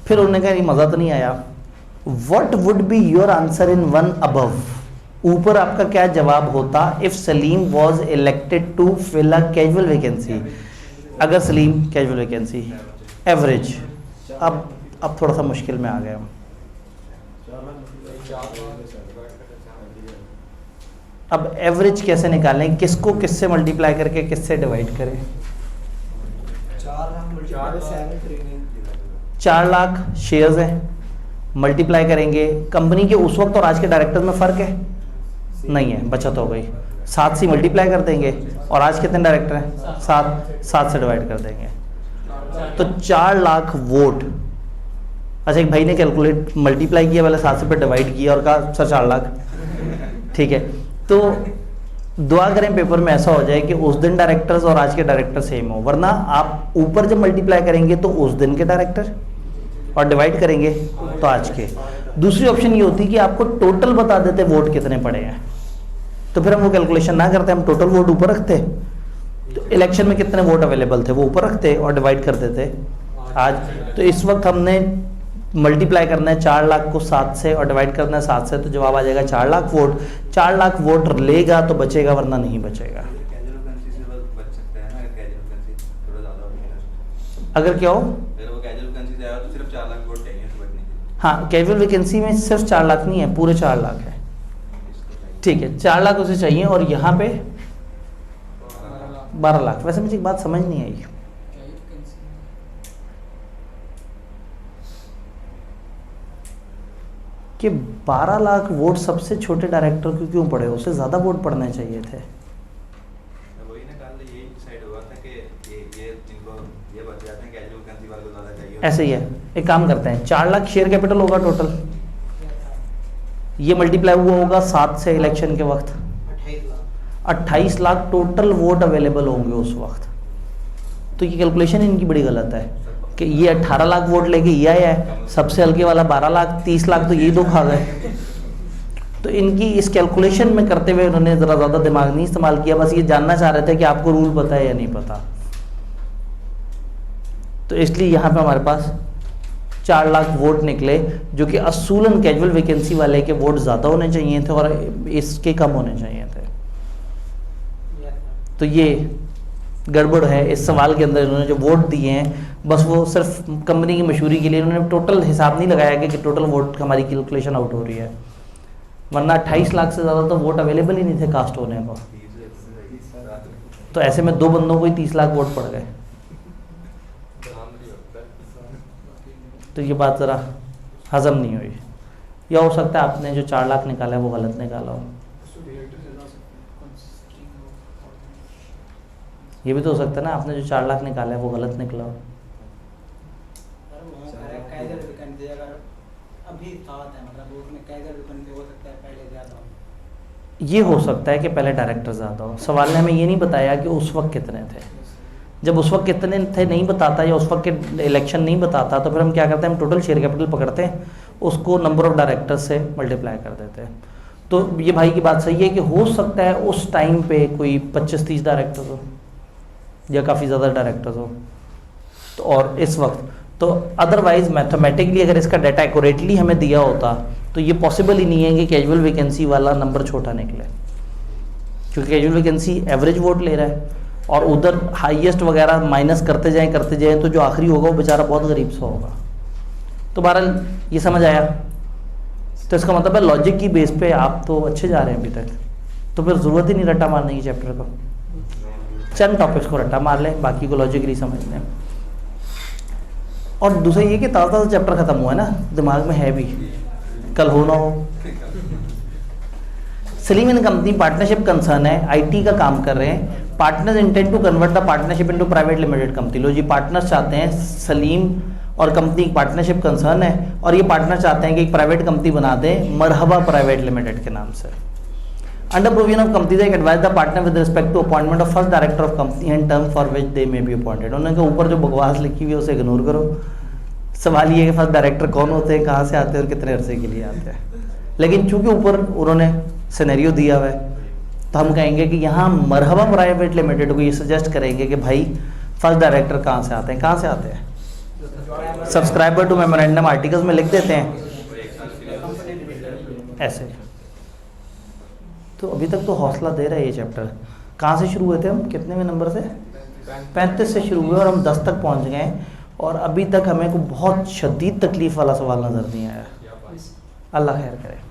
फिर उन्होंने कहा ये मज़ा तो नहीं आया, what would be your answer in one above, ऊपर आपका क्या जवाब होता if Salim was elected to fill a casual vacancy, अगर सलीम कैजुअल वैकेंसी एवरेज। अब थोड़ा सा मुश्किल में आ गए हम। अब एवरेज कैसे निकालें, किसको किससे मल्टीप्लाई करके किससे डिवाइड करें? 4 लाख शेयर्स हैं, मल्टीप्लाई करेंगे, कंपनी के उस वक्त और आज के डायरेक्टर्स में फ़र्क है? नहीं है, बचत हो गई। 7 से मल्टीप्लाई कर देंगे और आज कितने डायरेक्टर हैं? 7 से डिवाइड कर देंगे तो 4 लाख वोट। अच्छा, एक भाई ने कैलकुलेट मल्टीप्लाई किया, पहले 7 से पे डिवाइड किया और कहा सर 4 लाख। ठीक है, तो दुआ करें पेपर में ऐसा हो जाए कि उस दिन डायरेक्टर्स और आज के डायरेक्टर सेम हो, वरना आप ऊपर जब मल्टीप्लाई करेंगे तो उस दिन के डायरेक्टर और डिवाइड करेंगे तो आज के। दूसरी ऑप्शन ये होती है कि आपको टोटल बता देते वोट कितने पड़े हैं, तो फिर हम वो कैलकुलेशन ना करते, हम टोटल वोट ऊपर रखते, तो इलेक्शन में कितने वोट अवेलेबल थे वो ऊपर रखते और डिवाइड कर देते आज। तो इस वक्त हमने मल्टीप्लाई करना है 4 लाख को 7 से और डिवाइड करना है 7 से, तो जवाब आ जाएगा 4 लाख वोट। 4 लाख वोट लेगा तो बचेगा, वरना नहीं बचेगा। अगर क्या हो, हाँ कैजुअल वैकेंसी में सिर्फ 4 लाख नहीं है, पूरे 4 लाख है। ठीक है, 4 लाख उसे चाहिए और यहाँ पे 12 लाख। वैसे मुझे एक बात समझ नहीं आई, कि 12 लाख वोट सबसे छोटे डायरेक्टर को क्यों पड़े? उससे ज़्यादा वोट पड़ने चाहिए थे। ऐसे ही है, एक काम करते हैं, 4 लाख शेयर कैपिटल होगा टोटल, ये मल्टीप्लाई हुआ होगा 7 से इलेक्शन के वक्त, 28 लाख टोटल वोट अवेलेबल होंगे उस वक्त। तो ये कैलकुलेशन इनकी बड़ी गलत है कि ये 18 लाख वोट लेके ये आया है, सबसे हल्के वाला 12 लाख, 30 लाख तो ये दो खा गए। तो इनकी इस कैलकुलेशन में करते हुए उन्होंने ज़रा ज़्यादा दिमाग नहीं इस्तेमाल किया, बस ये जानना चाह रहे थे कि आपको रूल पता है या नहीं पता। तो इसलिए यहाँ पे हमारे पास 4 लाख वोट निकले, जो कि असूलन कैजुअल वैकेंसी वाले के वोट ज़्यादा होने चाहिए थे और इसके कम होने चाहिए थे। तो ये गड़बड़ है इस सवाल के अंदर। इन्होंने जो वोट दिए हैं बस वो सिर्फ कंपनी की मशहूरी के लिए, इन्होंने टोटल हिसाब नहीं लगाया कि टोटल वोट हमारी कैलकुलेशन आउट हो रही है, वरना 28 लाख से ज़्यादा तो वोट अवेलेबल ही नहीं थे कास्ट होने को। तो ऐसे में 2 बंदों को ही 30 लाख वोट पड़ गए। तो ये बात ज़रा हजम नहीं हुई, या हो सकता है आपने जो 4 लाख निकाला है वो गलत निकाला हो, ये भी तो हो सकता है ना, आपने जो 4 लाख निकाला है वो गलत निकला हो। ये हो सकता है कि पहले डायरेक्टर ज़्यादा हो। सवाल ने हमें ये नहीं बताया कि उस वक्त कितने थे। जब उस वक्त कितने थे नहीं बताता या उस वक्त के इलेक्शन नहीं बताता, तो फिर हम क्या करते हैं, हम टोटल शेयर कैपिटल पकड़ते हैं, उसको नंबर ऑफ डायरेक्टर्स से मल्टीप्लाई कर देते हैं। तो ये भाई की बात सही है कि हो सकता है उस टाइम पे कोई 25-30 डायरेक्टर्स हो या काफ़ी ज़्यादा डायरेक्टर्स हो, तो और इस वक्त तो अदरवाइज मैथमेटिकली अगर इसका डाटा एक्यूरेटली हमें दिया होता तो ये पॉसिबल ही नहीं है कि कैजुअल वैकेंसी वाला नंबर छोटा निकले, क्योंकि कैजुअल वैकेंसी एवरेज वोट ले रहा है और उधर हाईएस्ट वगैरह माइनस करते जाएं तो जो आखिरी होगा वो बेचारा बहुत गरीब सा होगा। तो बहरहाल ये समझ आया। तो इसका मतलब है लॉजिक की बेस पे आप तो अच्छे जा रहे हैं अभी तक, तो फिर ज़रूरत ही नहीं रट्टा मारने की चैप्टर को, चंद टॉपिक्स को रट्टा मार लें, बाकी को लॉजिकली समझ लें। और दूसरा ये कि ताज़ा ताज़ा चैप्टर ख़त्म हुआ है ना, दिमाग में है भी, कल हो ना हो। Salim and company partnership concern है, आईटी का काम कर रहे हैं। Partners intend to convert the partnership into private limited company. लो जी, पार्टनर्स चाहते हैं, सलीम और कंपनी पार्टनरशिप कंसर्न है और ये पार्टनर चाहते हैं कि एक प्राइवेट कंपनी बना दें मरहबा प्राइवेट लिमिटेड के नाम से। Under provision of company act advise the partner with respect to appointment of first director of company and term for which they may be appointed. उन्होंने कहा ऊपर जो बकवास लिखी हुई है उसे इग्नोर करो, सवाल ये है कि फर्स्ट डायरेक्टर कौन होते हैं, कहाँ से आते हैं और कितने अरसे के लिए आते हैं। लेकिन चूंकि ऊपर उन्होंने सिनेरियो दिया हुआ है तो हम कहेंगे कि यहाँ मरहबा प्राइवेट लिमिटेड को ये सजेस्ट करेंगे कि भाई फर्स्ट डायरेक्टर कहाँ से आते हैं, कहाँ से आते हैं, सब्सक्राइबर टू मेमोरेंडम आर्टिकल्स में लिख देते हैं ऐसे। तो अभी तक तो हौसला दे रहा है ये चैप्टर। कहाँ से शुरू हुए थे हम, कितने में नंबर से, 35 से शुरू हुए और हम 10 तक पहुँच गए हैं और अभी तक हमें को बहुत शदीद तकलीफ वाला सवाल नजर नहीं आया। अल्लाह खैर करे।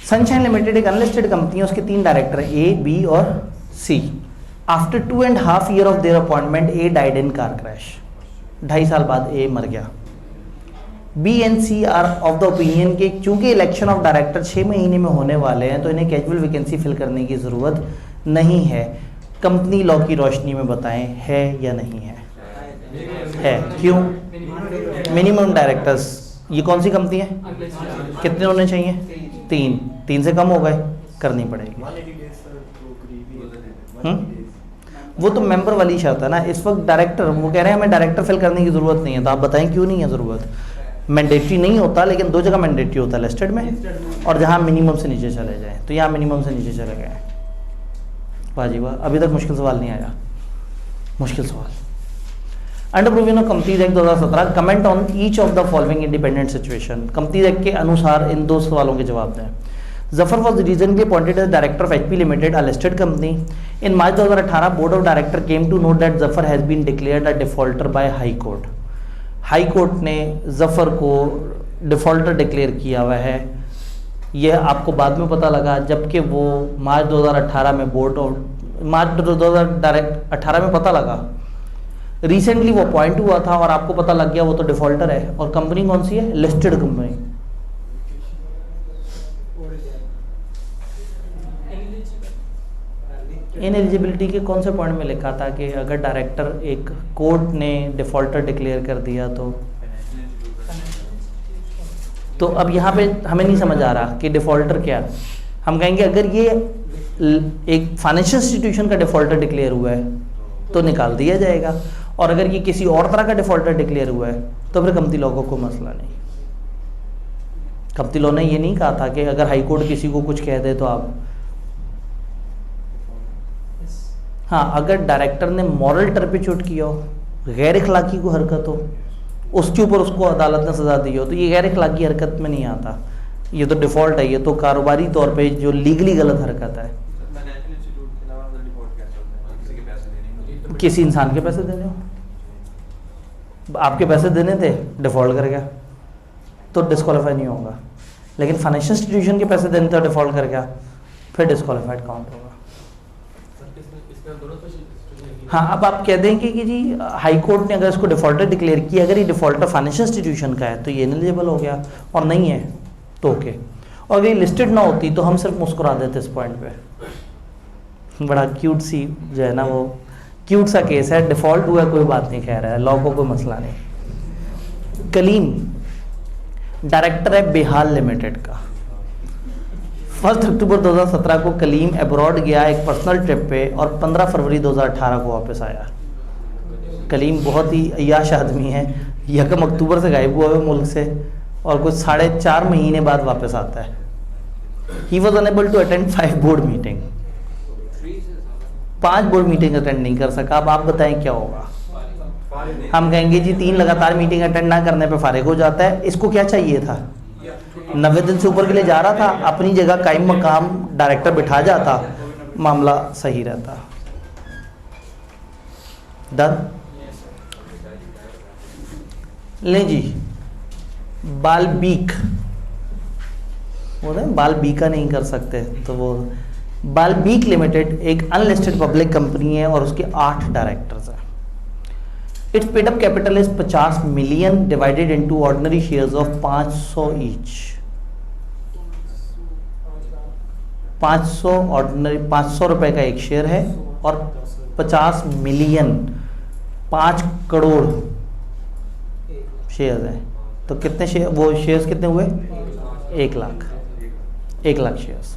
सनशाइन लिमिटेड एक अनलिस्टेड कंपनी है, उसके 3 डायरेक्टर हैं, ए, बी और C. After 2.5 years of their appointment A died in car crash. 2.5 साल बाद ए मर गया। B and C are of the opinion के चूंकि इलेक्शन ऑफ डायरेक्टर 6 महीने में होने वाले हैं तो इन्हें कैजुअल वैकेंसी फिल करने की ज़रूरत नहीं है। कंपनी लॉ की रोशनी में बताएं है या नहीं है? है। क्यों? मिनिमम डायरेक्टर्स, ये कौन सी कंपनी है, कितने होने चाहिए? 3 से कम हो गए, करनी पड़ेगी। वो तो मेंबर वाली शर्त है ना। इस वक्त डायरेक्टर, वो कह रहे हैं हमें डायरेक्टर फिल करने की ज़रूरत नहीं है, तो आप बताएं क्यों नहीं है ज़रूरत? मैंडेटरी नहीं होता, लेकिन 2 जगह मैंडेटरी होता है, लिस्टेड में और जहाँ मिनिमम से नीचे चले जाए। तो यहाँ मिनिमम से नीचे चले गए। वाह जी वाह, अभी तक मुश्किल सवाल नहीं आया। मुश्किल सवाल। Under provision of companies act 2017 comment on each of the following independent situation. Companies act के अनुसार इन 2 सवालों के जवाब दें। Zafar was regionally appointed as director of HP limited, a listed company. In March 2018 board of director came to note that Zafar has been declared a defaulter by high court. High court ने जफर को defaulter declare किया हुआ है। यह आपको बाद में पता लगा, जबकि वो मार्च 2018 में बोर्ड ऑफ मार्च 2018 में पता लगा। रिसेंटली वो अपॉइंट हुआ था और आपको पता लग गया वो तो डिफॉल्टर है। और कंपनी कौन सी है? Listed company. इनएलिजिबिलिटी के कौन से पॉइंट में लिखा था कि अगर डायरेक्टर एक कोर्ट ने डिफॉल्टर डिक्लेयर कर दिया तो अब यहाँ पे हमें नहीं समझ आ रहा कि डिफॉल्टर क्या। हम कहेंगे अगर ये एक फाइनेंशियल इंस्टीट्यूशन का डिफॉल्टर डिक्लेयर हुआ है तो निकाल दिया जाएगा, और अगर ये किसी और तरह का डिफॉल्टर डिक्लेयर हुआ है तो फिर कंपनी लॉ को कोई मसला नहीं। कंपनी लॉ ने ये नहीं कहा था कि अगर हाई कोर्ट किसी को कुछ कह दे तो आप, हाँ, अगर डायरेक्टर ने मॉरल टर्पिट्यूड किया हो, गैर इखलाकी को हरकत हो, उसके ऊपर उसको अदालत ने सजा दी हो, तो ये गैर इखलाकी हरकत में नहीं आता। ये तो डिफ़ॉल्ट है, ये तो कारोबारी तौर पे जो लीगली गलत हरकत है। किसी इंसान के पैसे देने हो, आपके पैसे देने थे, डिफ़ॉल्ट कर गया तो डिस्क्वालीफाई नहीं होगा। लेकिन फाइनेंशियल इंस्टीट्यूशन के पैसे देने थे, डिफ़ॉल्ट कर गया, फिर डिस्क्वालीफाइड काउंट होगा। हाँ, अब आप कह देंगे कि जी हाई कोर्ट ने अगर इसको डिफ़ॉल्टर डिक्लेयर किया, अगर ये डिफ़ॉल्टर फाइनेंशियल इंस्टीट्यूशन का है तो ये इनएलिजिबल हो गया, और नहीं है तो ओके। और अगर ये लिस्टेड ना होती तो हम सिर्फ मुस्कुरा देते इस पॉइंट पे। बड़ा क्यूट सी जो है ना, वो क्यूट सा केस है, डिफ़ॉल्ट हुआ कोई बात नहीं, कह रहा है लॉ को कोई मसला नहीं। कलीम डायरेक्टर है बेहाल लिमिटेड का। 1 अक्टूबर 2017 को कलीम अब्रॉड गया एक पर्सनल ट्रिप पे और 15 फरवरी 2018 को वापस आया। कलीम बहुत ही अय्याश आदमी है, 1 अक्टूबर से गायब हुआ है मुल्क से और कुछ 4.5 महीने बाद वापस आता है। He was unable to attend 5 board meeting, 5 board meeting attend नहीं कर सका। अब आप बताएं क्या होगा? हम कहेंगे जी 3 लगातार मीटिंग अटेंड ना करने पे फारिग हो जाता है। इसको क्या चाहिए था? 90 दिन से ऊपर के लिए जा रहा था, अपनी जगह कायम मकाम डायरेक्टर बिठा जाता, मामला सही रहता। डन। ले जी, बालबीक, वो ना बालबीका नहीं कर सकते, तो वो बालबीक लिमिटेड एक अनलिस्टेड पब्लिक कंपनी है और उसके 8 डायरेक्टर्स हैं। It's paid up capital is 50 million divided into ordinary shares of 500 each. 500 ordinary 500 रुपए का एक शेयर है और 50 मिलियन 5 करोड़ शेयर्स हैं। तो कितने शेयर, वो शेयर्स कितने हुए? 1 lakh. 1 lakh shares.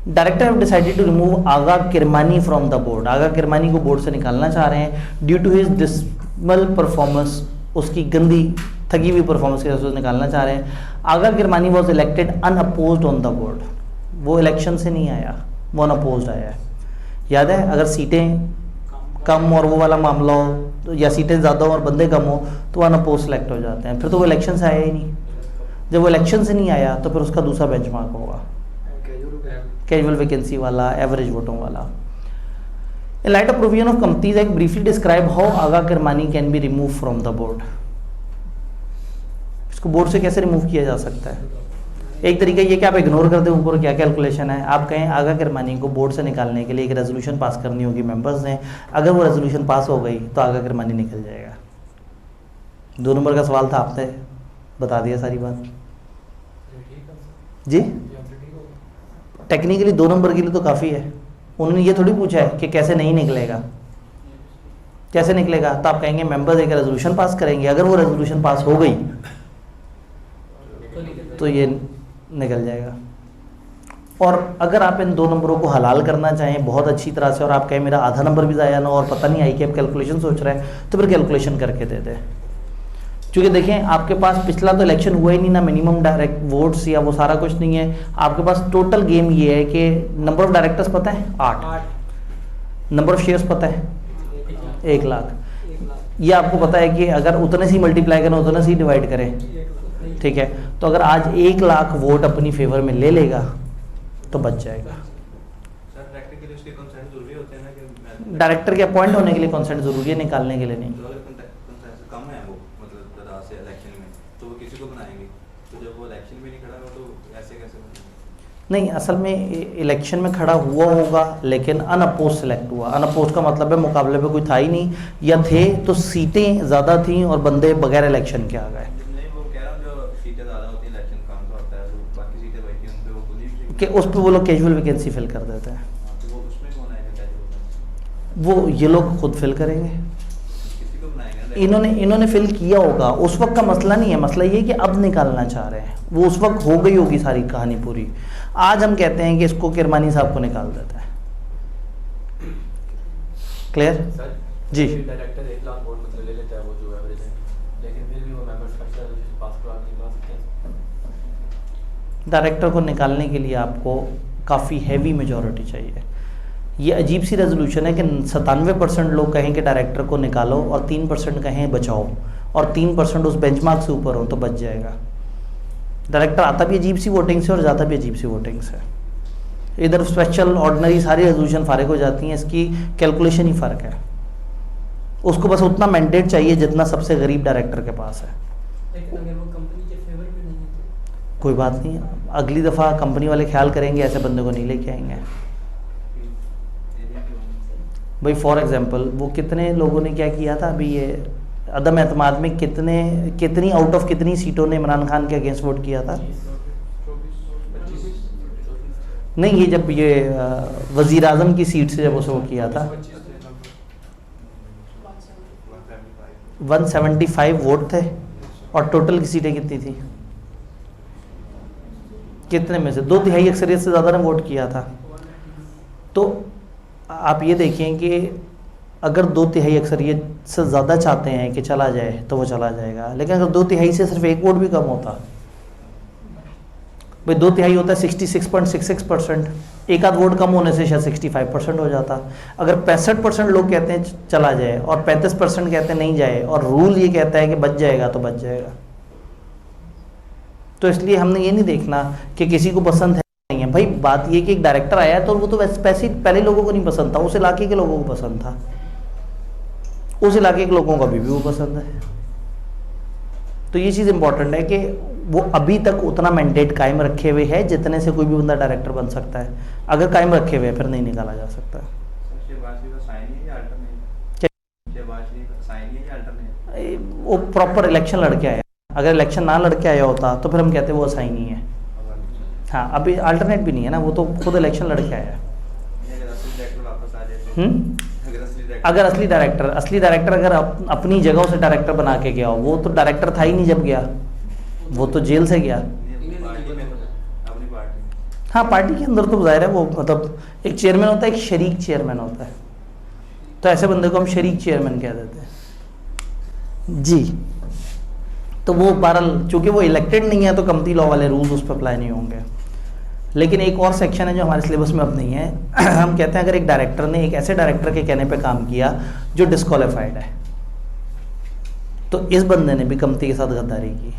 Director have decided to remove Aga Kirmani from the board. Aga Kirmani को बोर्ड से निकालना चाह रहे हैं due to his dismal performance, उसकी गंदी थकी हुई परफॉर्मेंस की वजह से निकालना चाह रहे हैं। Aga Kirmani was elected unopposed on the board. वो इलेक्शन से नहीं आया, वो अनअपोज्ड आया है। याद है, अगर सीटें कम और वो वाला मामला हो या सीटें ज़्यादा हो और बंदे कम हो तो अनअपोज सेलेक्ट हो जाते हैं, फिर तो वो इलेक्शन से आया ही नहीं। जब वो इलेक्शन से नहीं आया तो फिर उसका दूसरा बेंचमार्क होगा कैजुअल वैकेंसी वाला, एवरेज वोटों वाला। In light of provision of companies act briefly describe how Agha Kirmani can be remove from the board. इसको बोर्ड से कैसे रिमूव किया जा सकता है? एक तरीका ये कि आप इग्नोर कर दें ऊपर क्या कैलकुलेशन है, आप कहें आगा किरमानी को बोर्ड से निकालने के लिए एक रेजोल्यूशन पास करनी होगी मेंबर्स ने, अगर वो रेजोल्यूशन पास हो गई तो आगा किरमानी निकल जाएगा। 2 नंबर का सवाल था, आपने बता दिया सारी बात जी। टेक्निकली 2 नंबर के लिए तो काफ़ी है। उन्होंने ये थोड़ी पूछा है कि कैसे नहीं निकलेगा, कैसे निकलेगा, तो आप कहेंगे मेंबर्स एक रेजोल्यूशन पास करेंगे, अगर वो रेजोल्यूशन पास हो गई तो ये निकल जाएगा। और अगर आप इन 2 नंबरों को हलाल करना चाहें बहुत अच्छी तरह से और आप कहें मेरा आधा नंबर भी ज़ाया ना और पता नहीं आई कि आप कैलकुलेशन सोच रहे हैं, तो फिर कैलकुलेशन करके दे दें। क्योंकि देखें आपके पास पिछला तो इलेक्शन हुआ ही नहीं ना, मिनिमम डायरेक्ट वोट्स या वो सारा कुछ नहीं है। आपके पास टोटल गेम ये है कि नंबर ऑफ डायरेक्टर्स पता है 8, नंबर ऑफ शेयर्स पता है 1 लाख। ये आपको पता है कि अगर उतने से ही मल्टीप्लाई करें उतने से ही डिवाइड करें, ठीक है। तो अगर आज 1 लाख वोट अपनी फेवर में ले लेगा तो बच जाएगा। डायरेक्टर के अपॉइंट होने के लिए कंसेंट जरूरी है, निकालने के लिए नहीं। नहीं, असल में इलेक्शन में खड़ा हुआ होगा लेकिन अनअपोज सेलेक्ट हुआ। अनअपोज का मतलब है मुकाबले पे कोई था ही नहीं, या थे तो सीटें ज़्यादा थीं और बंदे बगैर इलेक्शन के आ गए। कि उस पर वो लोग कैजुअल वैकेंसी फिल कर देते हैं, वो ये लोग खुद फिल करेंगे। इन्होंने फिल किया होगा, उस वक्त का मसला नहीं है। मसला ये कि अब निकालना चाह रहे हैं, वो उस वक्त हो गई होगी सारी कहानी पूरी। आज हम कहते हैं कि इसको किरमानी साहब को निकाल देता है। क्लियर जी? डायरेक्टर 1 लाख वोट मतलब ले लेता है, वो जो एवरेज है, लेकिन फिर भी वो मेंबर्स का पास करवा सकते हैं। डायरेक्टर को निकालने के लिए आपको काफ़ी हैवी मेजॉरिटी चाहिए। ये अजीब सी रेजोल्यूशन है कि 97% लोग कहें कि डायरेक्टर को निकालो और 3% कहें बचाओ और 3% उस बेंचमार्क से ऊपर हो तो बच जाएगा। डायरेक्टर आता भी अजीब सी वोटिंग से और जाता भी अजीब सी वोटिंग से। इधर स्पेशल ऑर्डिनरी सारी रेजोल्यूशन फारिग हो जाती हैं, इसकी कैलकुलेशन ही फ़र्क है। उसको बस उतना मैंडेट चाहिए जितना सबसे गरीब डायरेक्टर के पास है। लेकिन अगर वो कंपनी के फेवर में नहीं है तो कोई बात नहीं, अगली दफ़ा कंपनी वाले ख्याल करेंगे, ऐसे बंदे को नहीं लेके आएंगे। भाई फॉर एग्जांपल वो कितने लोगों ने क्या किया था अभी, ये अदम एतमाद में कितनी आउट ऑफ कितनी सीटों ने इमरान खान के अगेंस्ट वोट किया था? नहीं, ये जब ये वज़ीर आज़म की सीट से जब उसे वो किया था 175 वोट थे और टोटल की सीटें कितनी थी? कितने में से 2/3 अक्सरियत से ज़्यादा ने वोट किया था। तो आप ये देखें कि अगर 2/3 अक्सरियत से ज़्यादा चाहते हैं कि चला जाए तो वो चला जाएगा, लेकिन अगर 2/3 से सिर्फ 1 वोट भी कम होता, भाई 2/3 होता है 66.66%, एक आध वोट कम होने से शायद 65% हो जाता। अगर 65% लोग कहते हैं चला जाए और 35% कहते हैं नहीं जाए और रूल ये कहता है कि बच जाएगा तो बच जाएगा। तो इसलिए हमने ये नहीं देखना कि किसी को पसंद है नहीं है। भाई बात ये कि एक डायरेक्टर आया है तो वो तो वैसे पहले लोगों को नहीं पसंद था, उस इलाके के लोगों को पसंद था, उस इलाके के लोगों को अभी भी वो पसंद है। तो ये चीज़ इंपॉर्टेंट है कि वो अभी तक उतना मैंडेट कायम रखे हुए है जितने से कोई भी बंदा डायरेक्टर बन सकता है। अगर कायम रखे हुए फिर नहीं निकाला जा सकता। साइन है या अल्टरनेट? वो प्रॉपर इलेक्शन लड़के आया, अगर इलेक्शन ना लड़के आया होता तो फिर हम कहते वो असाइन ही है। हाँ, अभी अल्टरनेट भी नहीं है ना, वो तो खुद इलेक्शन लड़के आया है। अगर असली डायरेक्टर वापस आ जाए तो? अगर असली डायरेक्टर अगर अपनी जगह से डायरेक्टर बना के गया हो, वो तो डायरेक्टर था ही नहीं जब गया, वो तो जेल से गया। पार्टी में अपनी पार्टी। हाँ, पार्टी के अंदर तो जाहिर है वो, मतलब एक चेयरमैन होता है, एक शरीक चेयरमैन होता है, तो ऐसे बंदे को हम शरीक चेयरमैन कह देते हैं जी। तो वो बहरहाल चूंकि वो इलेक्टेड नहीं है तो कंपनी लॉ वाले रूल्स उस पर अप्लाई नहीं होंगे। लेकिन एक और सेक्शन है जो हमारे सिलेबस में अब नहीं है। हम कहते हैं अगर एक डायरेक्टर ने एक ऐसे डायरेक्टर के कहने पे काम किया जो डिस्क्वालीफाइड है, तो इस बंदे ने भी कंपनी के साथ गद्दारी की।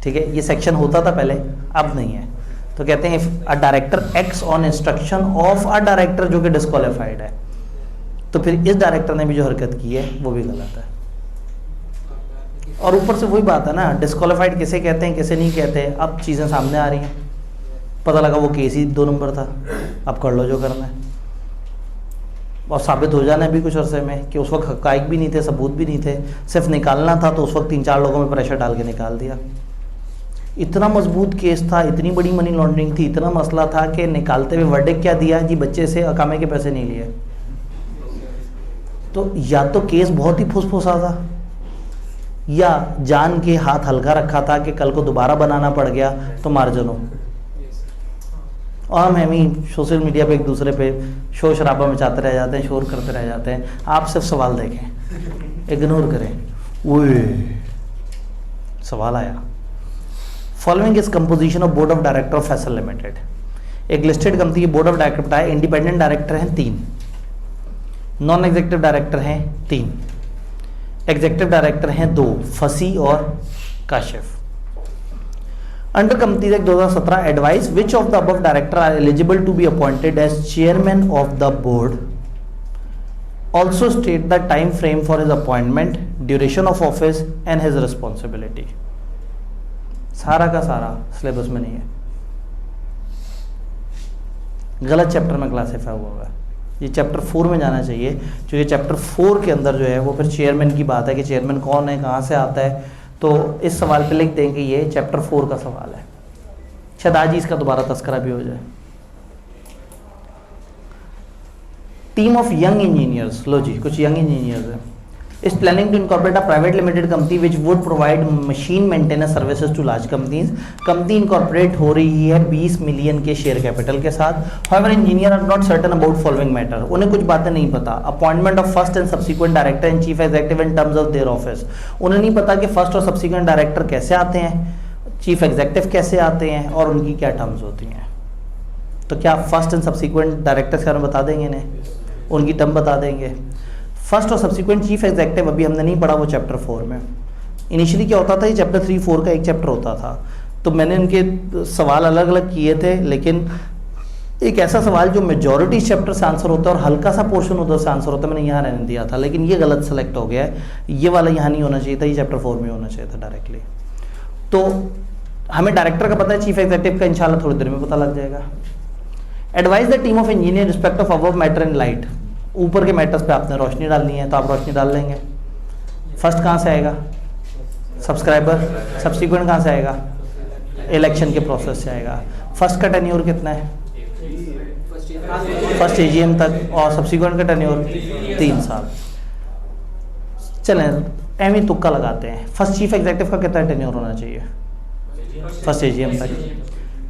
ठीक है, ये सेक्शन होता था पहले, अब नहीं है। तो कहते हैं if a director acts on instruction of a director जो कि डिस्क्वालीफाइड है, तो फिर इस डायरेक्टर ने भी जो हरकत की है वो भी गलत है। और ऊपर से वही बात है ना, डिस्क्वालीफाइड किसे कहते हैं किसे नहीं कहते, अब चीज़ें सामने आ रही हैं, पता लगा वो केस ही 2 नंबर था, अब कर लो जो करना है। और साबित हो जाना है भी कुछ अरसे में कि उस वक्त हक़ाइक़ भी नहीं थे, सबूत भी नहीं थे, सिर्फ निकालना था, तो उस वक्त 3-4 लोगों में प्रेशर डाल के निकाल दिया। इतना मजबूत केस था, इतनी बड़ी मनी लॉन्ड्रिंग थी, इतना मसला था कि निकालते हुए वर्डिक्ट क्या दिया जी, बच्चे से अकामे के पैसे नहीं लिए। तो या तो केस बहुत ही फुसफुसा था, या जान के हाथ हल्का रखा था कि कल को दोबारा बनाना पड़ गया तो मार्जिन हो। और हम ही सोशल मीडिया पे एक दूसरे पे शोर शराबा मचाते रह जाते हैं, शोर करते रह जाते हैं। आप सिर्फ सवाल देखें, इग्नोर करें। ओए सवाल आया, following is composition of board of director of Faisal limited. एक लिस्टेड कंपनी के बोर्ड ऑफ डायरेक्टर बताए, इंडिपेंडेंट डायरेक्टर हैं 3, नॉन एग्जीक्यूटिव डायरेक्टर हैं 3, एग्जीक्यूटिव डायरेक्टर हैं 2, फसी और Kashif. Under companies act 2017 advise which of the above director are eligible to be appointed as chairman of the board, also state the time frame for his appointment, duration of office and his responsibility. सारा का सारा syllabus में नहीं है, गलत chapter में classify हुआ होगा। ये चैप्टर 4 में जाना चाहिए, क्योंकि चैप्टर 4 के अंदर जो है वो फिर चेयरमैन की बात है कि चेयरमैन कौन है, कहाँ से आता है। तो इस सवाल पे लिख देंगे ये चैप्टर 4 का सवाल है, शायद आज ही इसका दोबारा तस्करा भी हो जाए। टीम ऑफ यंग इंजीनियर्स, लो जी कुछ यंग इंजीनियर्स हैं, is planning to incorporate a private limited company which would provide machine maintenance services to large companies. Company incorporate हो रही है 20 मिलियन के शेयर कैपिटल के साथ। However, engineer are not certain about following matter. उन्हें कुछ बातें नहीं पता। Appointment of first and subsequent director and chief executive in terms of their office. उन्हें नहीं पता कि first और subsequent director कैसे आते हैं, chief executive कैसे आते हैं और उनकी क्या टर्म्स होती हैं। तो क्या फर्स्ट एंड सब्सिक्वेंट डायरेक्टर्स के बारे में बता देंगे इन्हें, उनकी टर्म बता देंगे। फर्स्ट और सब्सिक्वेंट चीफ एग्जीक्यूटिव अभी हमने नहीं पढ़ा, वो चैप्टर 4 में। इनिशियली क्या होता था, ये चैप्टर 3-4 का एक चैप्टर होता था, तो मैंने इनके सवाल अलग अलग किए थे, लेकिन एक ऐसा सवाल जो मेजॉरिटी इस चैप्टर से आंसर होता है और हल्का सा पोर्शन उधर से आंसर होता है, मैंने यहाँ रहने दिया था, लेकिन ये गलत सेलेक्ट हो गया है, ये वाला यहाँ नहीं होना चाहिए था, ये चैप्टर 4 में होना चाहिए था डायरेक्टली। तो हमें डायरेक्टर का पता है, चीफ एग्जीक्यूटिव का इंशाल्लाह थोड़ी देर में पता लग जाएगा। Advise the team of engineer respect of above matter and light. ऊपर के मैटर्स पे आपने रोशनी डालनी है तो आप रोशनी डाल लेंगे। फर्स्ट कहाँ से आएगा, सब्सक्राइबर। सब्सिक्वेंट कहाँ से आएगा, इलेक्शन के प्रोसेस से आएगा। फर्स्ट का टेन्योर कितना है, फर्स्ट एजीएम तक, और सब्सिक्वेंट का टेन्योर 3 साल। चलें एम ही तुक्का लगाते हैं। फर्स्ट चीफ एग्जीक्यूटिव का कितना टेन्योर होना चाहिए, फर्स्ट एजीएम तक।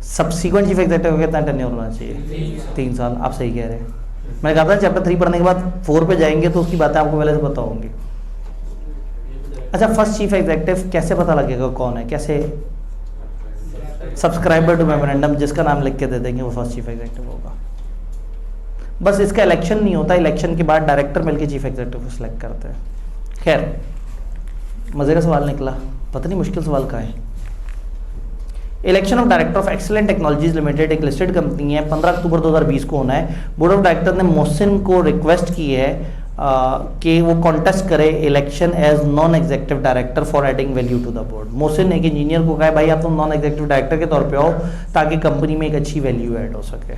सब्सिक्वेंट चीफ एग्जीक्यूटिव का कितना टेन्योर होना चाहिए, 3 साल। आप सही कह रहे हैं। मैंने कहा था चैप्टर 3 पढ़ने के बाद 4 पे जाएंगे तो उसकी बातें आपको पहले से पता होंगी। अच्छा, फर्स्ट चीफ एग्जीक्यूटिव कैसे पता लगेगा कौन है, कैसे? सब्सक्राइबर टू मेमोरेंडम, जिसका नाम लिख के दे देंगे वो फर्स्ट चीफ एग्जीक्यूटिव होगा। बस इसका इलेक्शन नहीं होता, इलेक्शन के बाद डायरेक्टर मिलकर चीफ एग्जीक्यूटिव को सिलेक्ट करते हैं। खैर, मजे का सवाल निकला, पता नहीं मुश्किल सवाल का है। Election of director of excellent technologies limited एक लिस्टेड कंपनी है, 15 अक्टूबर 2020 को होना है। बोर्ड ऑफ डायरेक्टर ने मोहसिन को रिक्वेस्ट की है कि वो कॉन्टेस्ट करे election as non executive director for adding value to the board. Mohsin एक इंजीनियर को कहा है भाई आप तो नॉन एग्जीक्यूटिव डायरेक्टर के तौर पे आओ ताकि कंपनी में एक अच्छी वैल्यू ऐड हो सके।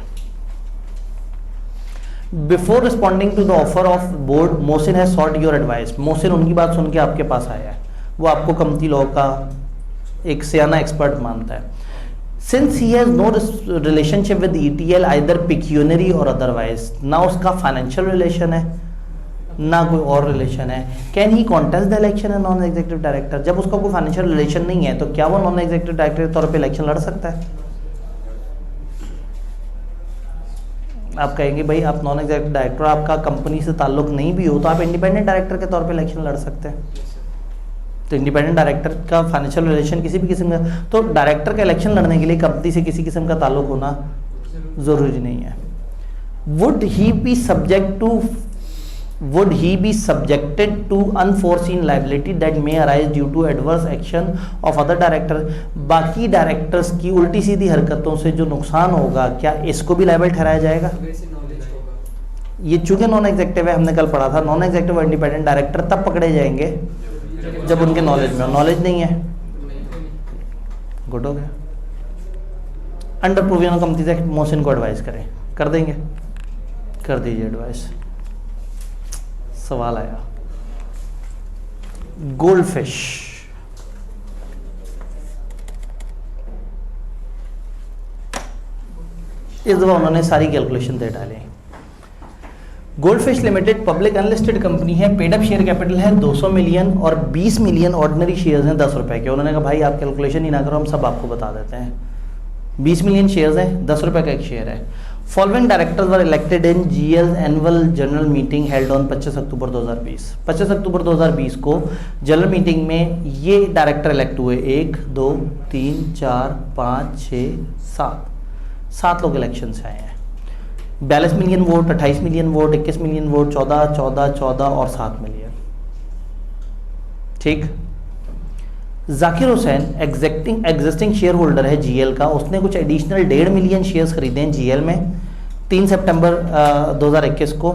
Before responding to the offer of board Mohsin has sought your advise. Mohsin उनकी बात सुन के आपके पास आया है, वो आपको कंपनी लॉ का एक सियाना एक्सपर्ट मानता है। Since he has no relationship with ETL either pecuniary or otherwise, ना उसका फाइनेंशियल रिलेशन है ना कोई और रिलेशन है, can he contest the election है नॉन एग्जीक्यूटिव डायरेक्टर। जब उसका कोई फाइनेंशियल रिलेशन नहीं है तो क्या वो नॉन एग्जीक्यूटिव डायरेक्टर के तौर पे इलेक्शन लड़ सकता है? आप कहेंगे भाई आप नॉन एग्जीक्यूटिव डायरेक्टर, आपका कंपनी से ताल्लुक नहीं भी हो तो आप इंडिपेंडेंट डायरेक्टर के तौर पे इलेक्शन लड़ सकते हैं। तो इंडिपेंडेंट डायरेक्टर का फाइनेंशियल रिलेशन किसी भी किस्म का, तो डायरेक्टर का इलेक्शन लड़ने के लिए कंपनी से किसी किस्म का ताल्लुक होना जरूरी नहीं है। Would he be subjected to unforeseen liability that may arise due to adverse action of other director. बाकी डायरेक्टर्स की उल्टी सीधी हरकतों से जो नुकसान होगा, क्या इसको भी लायबल ठहराया जाएगा? वैसे नॉलेज होगा। ये चूंकि नॉन एग्जेक्टिव है, हमने कल पढ़ा था नॉन एग्जेक्टिव और इंडिपेंडेंट डायरेक्टर तब पकड़े जाएंगे जब उनके नॉलेज में हो। नॉलेज नहीं है, गुड हो गया। Under provision companies act Mohsin को एडवाइस करें, कर देंगे? कर दीजिए एडवाइस। सवाल आया गोल्ड फिश, इस दफा उन्होंने सारी कैलकुलेशन दे डाली। Gold fish limited public unlisted company है, पेड अप शेयर कैपिटल है 200 मिलियन और 20 मिलियन ऑर्डिनरी शेयर्स हैं 10 रुपए के। उन्होंने कहा भाई आप कैलकुलेशन ही ना करो, हम सब आपको बता देते हैं। 20 मिलियन शेयर्स हैं, 10 रुपए का एक शेयर है। Following directors were elected in GL annual general meeting held on 25 अक्टूबर 2020। 25 अक्टूबर 2020 को जनरल मीटिंग में ये डायरेक्टर इलेक्ट हुए। 1 2 3 4 5 6 7 लोग इलेक्शन से आए हैं। 42 million vote, 28 million vote, 21 million vote, 14 14 14 और 7 मिलियन। ठीक। Zakir Hussain existing share holder है GL का, उसने कुछ एडिशनल 1.5 मिलियन शेयर्स खरीदे हैं GL में 3 सितंबर 2021 को,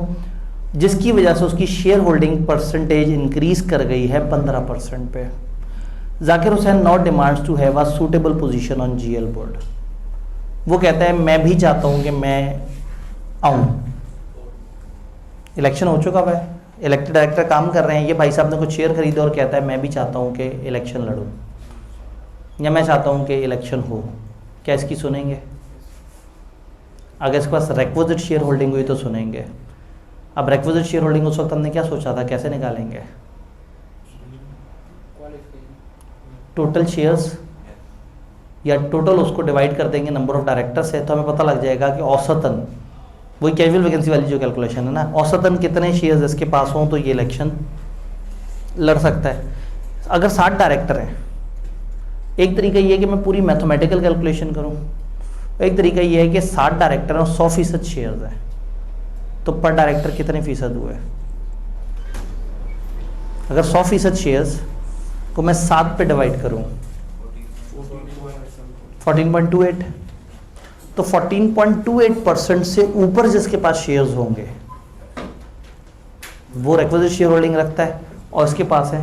जिसकी वजह से उसकी शेयर होल्डिंग परसेंटेज इंक्रीज कर गई है 15% पे। Zakir Hussain not demands to have a suitable position on GL board. वो कहता है मैं भी चाहता हूं कि मैं आऊं। इलेक्शन हो चुका है, इलेक्टेड डायरेक्टर काम कर रहे हैं, ये भाई साहब ने कुछ शेयर खरीदे और कहता है मैं भी चाहता हूं कि इलेक्शन लड़ूं या मैं चाहता हूं कि इलेक्शन हो। क्या इसकी सुनेंगे? अगर इसके पास रिक्विजिट शेयर होल्डिंग हुई तो सुनेंगे। अब रिक्विजिट शेयर होल्डिंग उस वक्त हमने क्या सोचा था, कैसे निकालेंगे? टोटल शेयर्स या टोटल उसको डिवाइड कर देंगे नंबर ऑफ डायरेक्टर्स है, तो हमें पता लग जाएगा कि औसतन, वही कैजुअल वैकेंसी वाली जो कैलकुलेशन है ना, औसतन कितने शेयर्स इसके पास हों तो ये इलेक्शन लड़ सकता है। अगर 60 डायरेक्टर हैं, एक तरीका ये है कि मैं पूरी मैथमेटिकल कैलकुलेशन करूं, एक तरीका ये है कि 60 डायरेक्टर हैं और 100% शेयर्स हैं, तो पर डायरेक्टर कितने फीसद हुए? अगर 100% शेयर्स को मैं 7 पे डिवाइड करूं 14.28, तो 14.28% से ऊपर जिसके पास शेयर्स होंगे वो रिक्विजिट शेयर होल्डिंग रखता है और इसके पास है।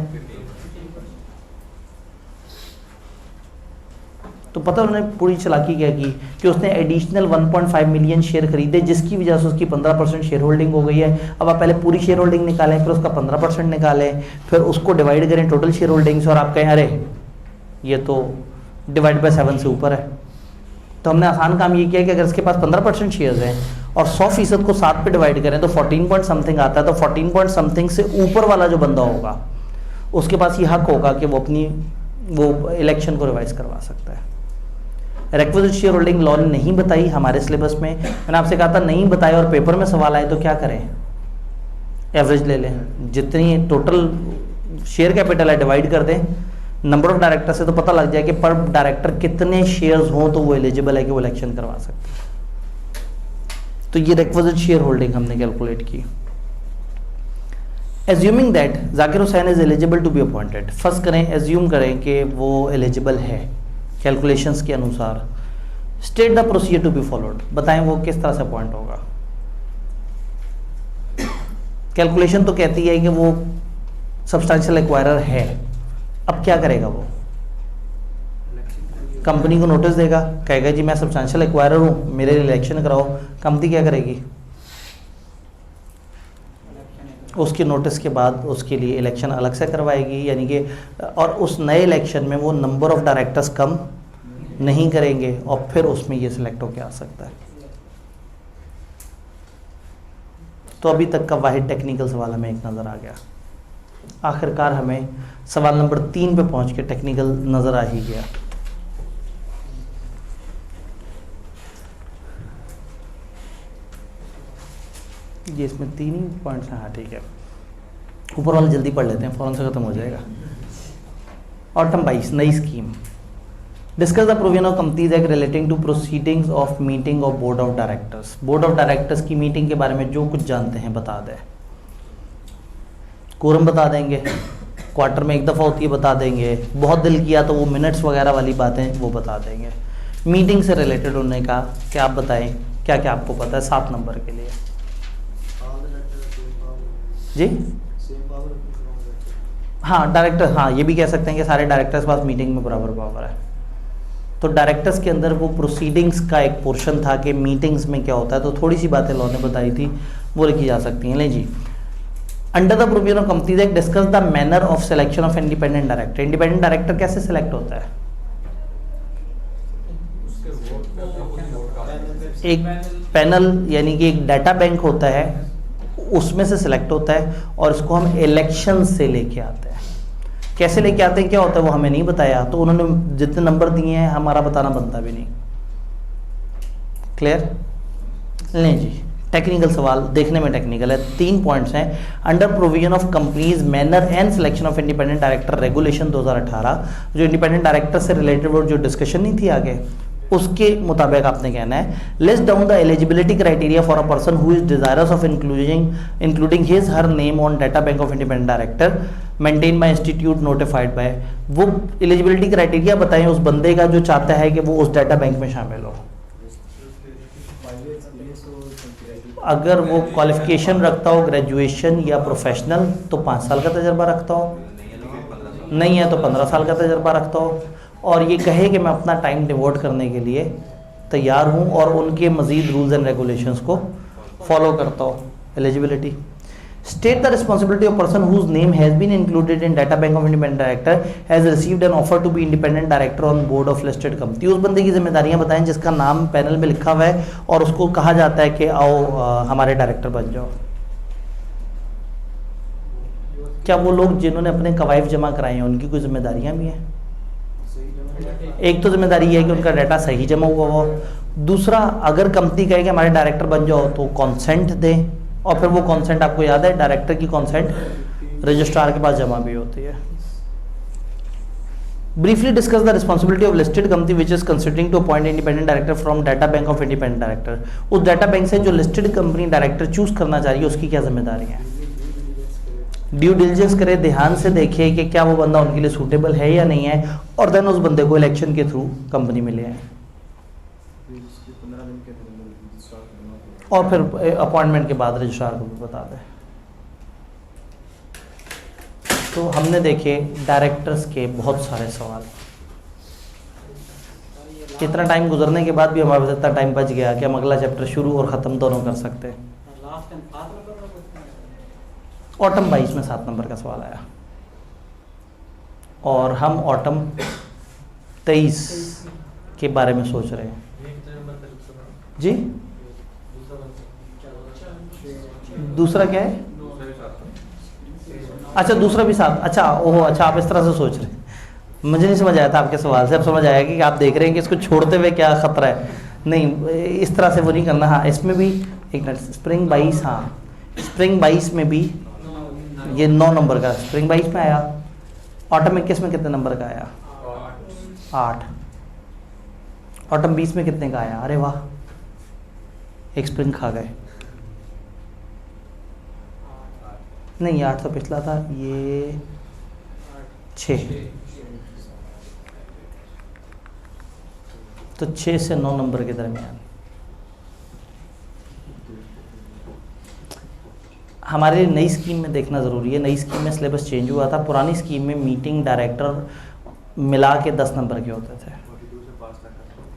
तो पता उन्होंने पूरी चालाकी क्या की कि उसने एडिशनल 1.5 मिलियन शेयर खरीदे, जिसकी वजह से उसकी 15% शेयर होल्डिंग हो गई है। अब आप पहले पूरी शेयर होल्डिंग निकालें, फिर उसका 15% निकालें, फिर उसको डिवाइड करें टोटल शेयर होल्डिंग से और आप कहें अरे ये तो डिवाइड बाय 7 से ऊपर है। तो हमने आसान काम ये किया कि अगर इसके पास 15% शेयर्स हैं और 100% को 7 पे डिवाइड करें तो 14 पॉइंट समथिंग आता है। तो 14 पॉइंट समथिंग से ऊपर वाला जो बंदा होगा उसके पास ये हक होगा कि वो इलेक्शन को रिवाइज करवा सकता है। रिक्विजिट शेयर होल्डिंग लॉ ने नहीं बताई हमारे सिलेबस में। मैंने आपसे कहा था नहीं बताया और पेपर में सवाल आए तो क्या करें, एवरेज ले लें, जितनी टोटल शेयर कैपिटल है डिवाइड कर दें नंबर ऑफ डायरेक्टर से, तो पता लग जाए कि पर डायरेक्टर कितने शेयर्स हों तो वो एलिजिबल है कि वो इलेक्शन करवा सकते हैं। तो ये रिक्विजिट शेयर होल्डिंग हमने कैलकुलेट की। Assuming that Zakir Hussain is eligible to be appointed, first करें एज्यूम करें कि वो एलिजिबल है कैलकुलेशंस के अनुसार। State the procedure to be followed, बताएं वो किस तरह से अपॉइंट होगा। कैलकुलेशन तो कहती है कि वो सब्सटेंशियल एक्वायरर है, अब क्या करेगा वो? कंपनी को नोटिस देगा, कहेगा जी मैं सब्सटेंशियल एक्वायरर हूँ, मेरे लिए इलेक्शन कराओ। कंपनी क्या करेगी? उसके नोटिस के बाद उसके लिए इलेक्शन अलग से करवाएगी, यानी कि और उस नए इलेक्शन में वो नंबर ऑफ डायरेक्टर्स कम नहीं करेंगे और फिर उसमें ये सिलेक्ट होकर आ सकता है। तो अभी तक का वाहिद टेक्निकल सवाल हमें एक नज़र आ गया। आखिरकार हमें सवाल नंबर 3 पे पहुंच के टेक्निकल नज़र आ ही गया। ये इसमें 3 ही पॉइंट्स हैं। हाँ ठीक है, ऊपर वाला जल्दी पढ़ लेते हैं, फ़ौरन से ख़त्म हो जाएगा। ऑटम 22 नई स्कीम। Discuss the provision of companies act relating to proceedings of meeting of board of directors. Board of directors की मीटिंग के बारे में जो कुछ जानते हैं बता दें। कोरम बता देंगे, क्वार्टर में एक दफ़ा होती है बता देंगे, बहुत दिल किया तो वो मिनट्स वगैरह वाली बातें वो बता देंगे। मीटिंग से रिलेटेड होने का क्या आप बताएं, क्या क्या आपको पता है 7 नंबर के लिए? जी हाँ, डायरेक्टर, हाँ ये भी कह सकते हैं कि सारे डायरेक्टर्स के पास मीटिंग में बराबर पावर है। तो डायरेक्टर्स के अंदर वो प्रोसीडिंग्स का एक पोर्शन था कि मीटिंग्स में क्या होता है, तो थोड़ी सी बातें लॉ ने बताई थी वो लिखी जा सकती हैं। ले जी, under the provision of companies act discuss the manner of selection of independent director. Independent director कैसे सिलेक्ट होता है? एक पैनल यानी कि एक डाटा बैंक होता है, उसमें से सिलेक्ट होता है और इसको हम इलेक्शन से लेके आते हैं। कैसे लेके आते हैं, क्या होता है वो हमें नहीं बताया, तो उन्होंने जितने नंबर दिए हैं हमारा बताना बनता भी नहीं। क्लियर? लें जी, टेक्निकल सवाल देखने में टेक्निकल है। 3 पॉइंट्स हैं। Under provision of companies manner and selection of independent director regulation 2018, जो इंडिपेंडेंट डायरेक्टर से रिलेटेड वो जो डिस्कशन नहीं थी आगे, उसके मुताबिक आपने कहना है list down the eligibility criteria for a person who is desirous of including his her name on data bank of independent director maintain by institute notified by. वो एलिजिबिलिटी क्राइटेरिया बताएं उस बंदे का जो चाहता है कि वो उस डाटा बैंक में शामिल हो। अगर वो क्वालिफिकेशन रखता हो ग्रेजुएशन या प्रोफेशनल तो 5 साल का तजर्बा रखता हो, नहीं है तो 15 साल का तजर्बा रखता हो, और ये कहे कि मैं अपना टाइम डिवोट करने के लिए तैयार हूँ और उनके मज़ीद रूल्स एंड रेगुलेशंस को फॉलो करता हूँ। Eligibility state the responsibility of person whose name has been included in data bank of independent director has received an offer to be independent director on board of listed company. उस बंदे की जिम्मेदारियां बताएं जिसका नाम panel में लिखा हुआ है और उसको कहा जाता है कि आओ हमारे डायरेक्टर बन जाओ। क्या वो लोग जिन्होंने अपने कवायद जमा कराए हैं उनकी कोई जिम्मेदारियां भी हैं? एक तो जिम्मेदारी है कि उनका डाटा सही जमा हुआ हो, दूसरा अगर कंपनी कहे कि हमारे डायरेक्टर बन जाओ तो कॉन्सेंट दें, और फिर वो कॉन्सेंट आपको याद है डायरेक्टर की कॉन्सेंट रजिस्ट्रार के पास जमा भी होती है। Briefly discuss the responsibility of listed company which is considering to appoint independent director from data bank of independent director. उस डाटा बैंक से जो लिस्टेड कंपनी डायरेक्टर चूज करना चाहिए उसकी क्या जिम्मेदारी है? ड्यू डिलिजेंस करे, ध्यान से देखे कि क्या वो बंदा उनके लिए सूटेबल है या नहीं है, और देन उस बंदे को इलेक्शन के थ्रू कंपनी में ले आए, और फिर अपॉइंटमेंट के बाद रजिस्ट्रार को भी बता दें। तो हमने देखे डायरेक्टर्स के बहुत सारे सवाल। इतना टाइम गुजरने के बाद भी हमारे पास इतना टाइम बच गया कि हम अगला चैप्टर शुरू और ख़त्म दोनों कर सकते हैं। ऑटम 22 में 7 नंबर का सवाल आया और हम ऑटम 23 के बारे में सोच रहे हैं। जी दूसरा क्या है? अच्छा दूसरा भी 7। अच्छा ओहो, अच्छा आप इस तरह से सोच रहे हैं, मुझे नहीं समझ आया था आपके सवाल से। अब समझ आया कि आप देख रहे हैं कि इसको छोड़ते हुए क्या खतरा है। नहीं, इस तरह से वो नहीं करना। हाँ इसमें भी एक मिनट, स्प्रिंग 22, हाँ स्प्रिंग 22 में भी ये 9 नंबर का स्प्रिंग 22 में आया। ऑटम 21 में कितने नंबर का आया? 8। ऑटम 20 में कितने का आया? अरे वाह, एक स्प्रिंग खा गए। नहीं 8 तो पिछला था, ये 6। तो 6 से 9 नंबर के दरमियान। हमारे नई स्कीम में देखना ज़रूरी है। नई स्कीम में सिलेबस चेंज हुआ था। पुरानी स्कीम में मीटिंग डायरेक्टर मिला के 10 नंबर के होते थे।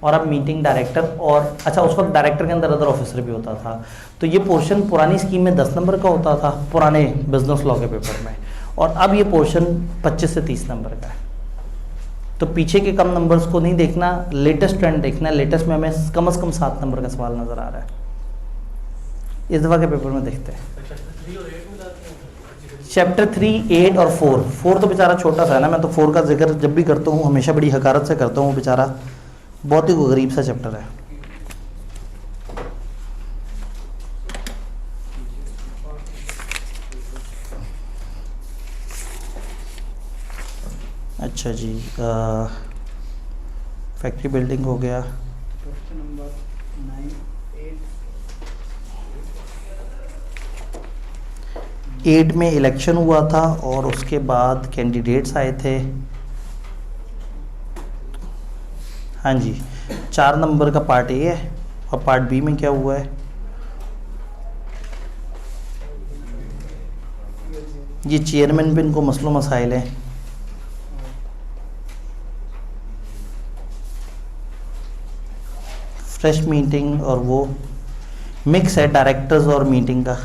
और अब मीटिंग डायरेक्टर और अच्छा उस वक्त डायरेक्टर के अंदर अदर ऑफिसर भी होता था। तो ये पोर्शन पुरानी स्कीम में 10 नंबर का होता था पुराने बिजनेस लॉ के पेपर में, और अब ये पोर्शन 25 से 30 नंबर का है। तो पीछे के कम नंबर्स को नहीं देखना, लेटेस्ट ट्रेंड देखना है। लेटेस्ट में हमें कम से कम 7 नंबर का सवाल नज़र आ रहा है इस दफ़ा के पेपर में। देखते हैं चैप्टर 3, 8 और 4 तो बेचारा छोटा सा है ना, मैं तो 4 का जिक्र जब भी करता हूँ हमेशा बड़ी हकारत से करता हूँ, बेचारा बहुत ही गरीब सा चैप्टर है। अच्छा जी, फैक्ट्री बिल्डिंग हो गया। क्वेश्चन नंबर 9, 8 में इलेक्शन हुआ था और उसके बाद कैंडिडेट्स आए थे। हाँ जी, 4 नंबर का पार्ट ए है और पार्ट बी में क्या हुआ है, ये चेयरमैन पे इनको मसलों मसाइल हैं। फ्रेश मीटिंग और वो मिक्स है डायरेक्टर्स और मीटिंग का।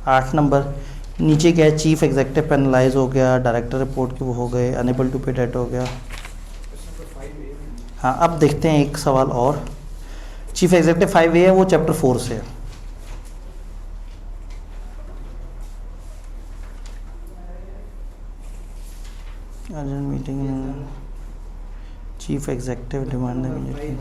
8 नंबर नीचे क्या है, चीफ एग्जेक्टिव पेनलाइज हो गया, डायरेक्टर रिपोर्ट के वो हो गए, अनेबल टू पे डेट हो गया। हाँ, अब देखते हैं एक सवाल और। चीफ एग्जेक्टिव 5A है, वो चैप्टर 4 से है। Urgent meeting, chief executive demand meeting.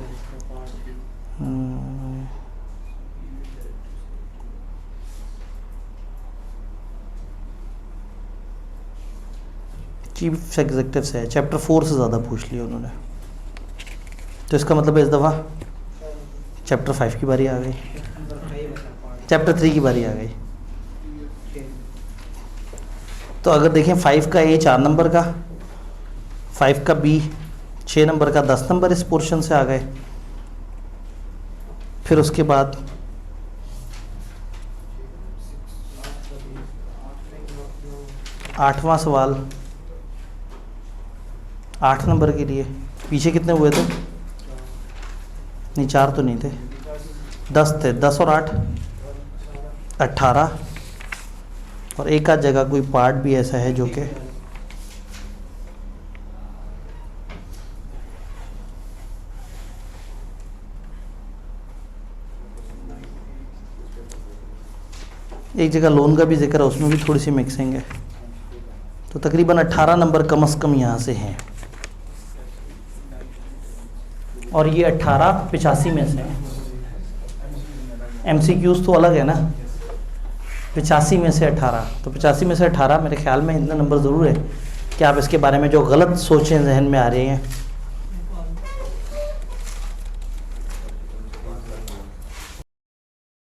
Chief executive से है, चैप्टर 4 से ज़्यादा पूछ लिया उन्होंने। तो इसका मतलब इस दफ़ा चैप्टर 5 की बारी आ गई, चैप्टर 3 की बारी आ गई। तो अगर देखें 5 का ए 4 नंबर का, 5 का बी 6 नंबर का, 10 नंबर इस पोर्शन से आ गए। फिर उसके बाद आठवां सवाल 8 नंबर के लिए, पीछे कितने हुए थे? नहीं, 4 तो नहीं थे, 10 थे। 10 और 8 18, और एक आध जगह कोई पार्ट भी ऐसा है जो कि एक जगह लोन का भी जिक्र है, उसमें भी थोड़ी सी मिक्सिंग है। तो तकरीबन 18 नंबर कम से कम यहाँ से हैं, और ये 18 85 में से हैं। MCQs तो अलग है ना, 85 में से 18, तो 85 में से 18 मेरे ख्याल में इतने नंबर ज़रूर है कि आप इसके बारे में जो गलत सोचें जहन में आ रहे हैं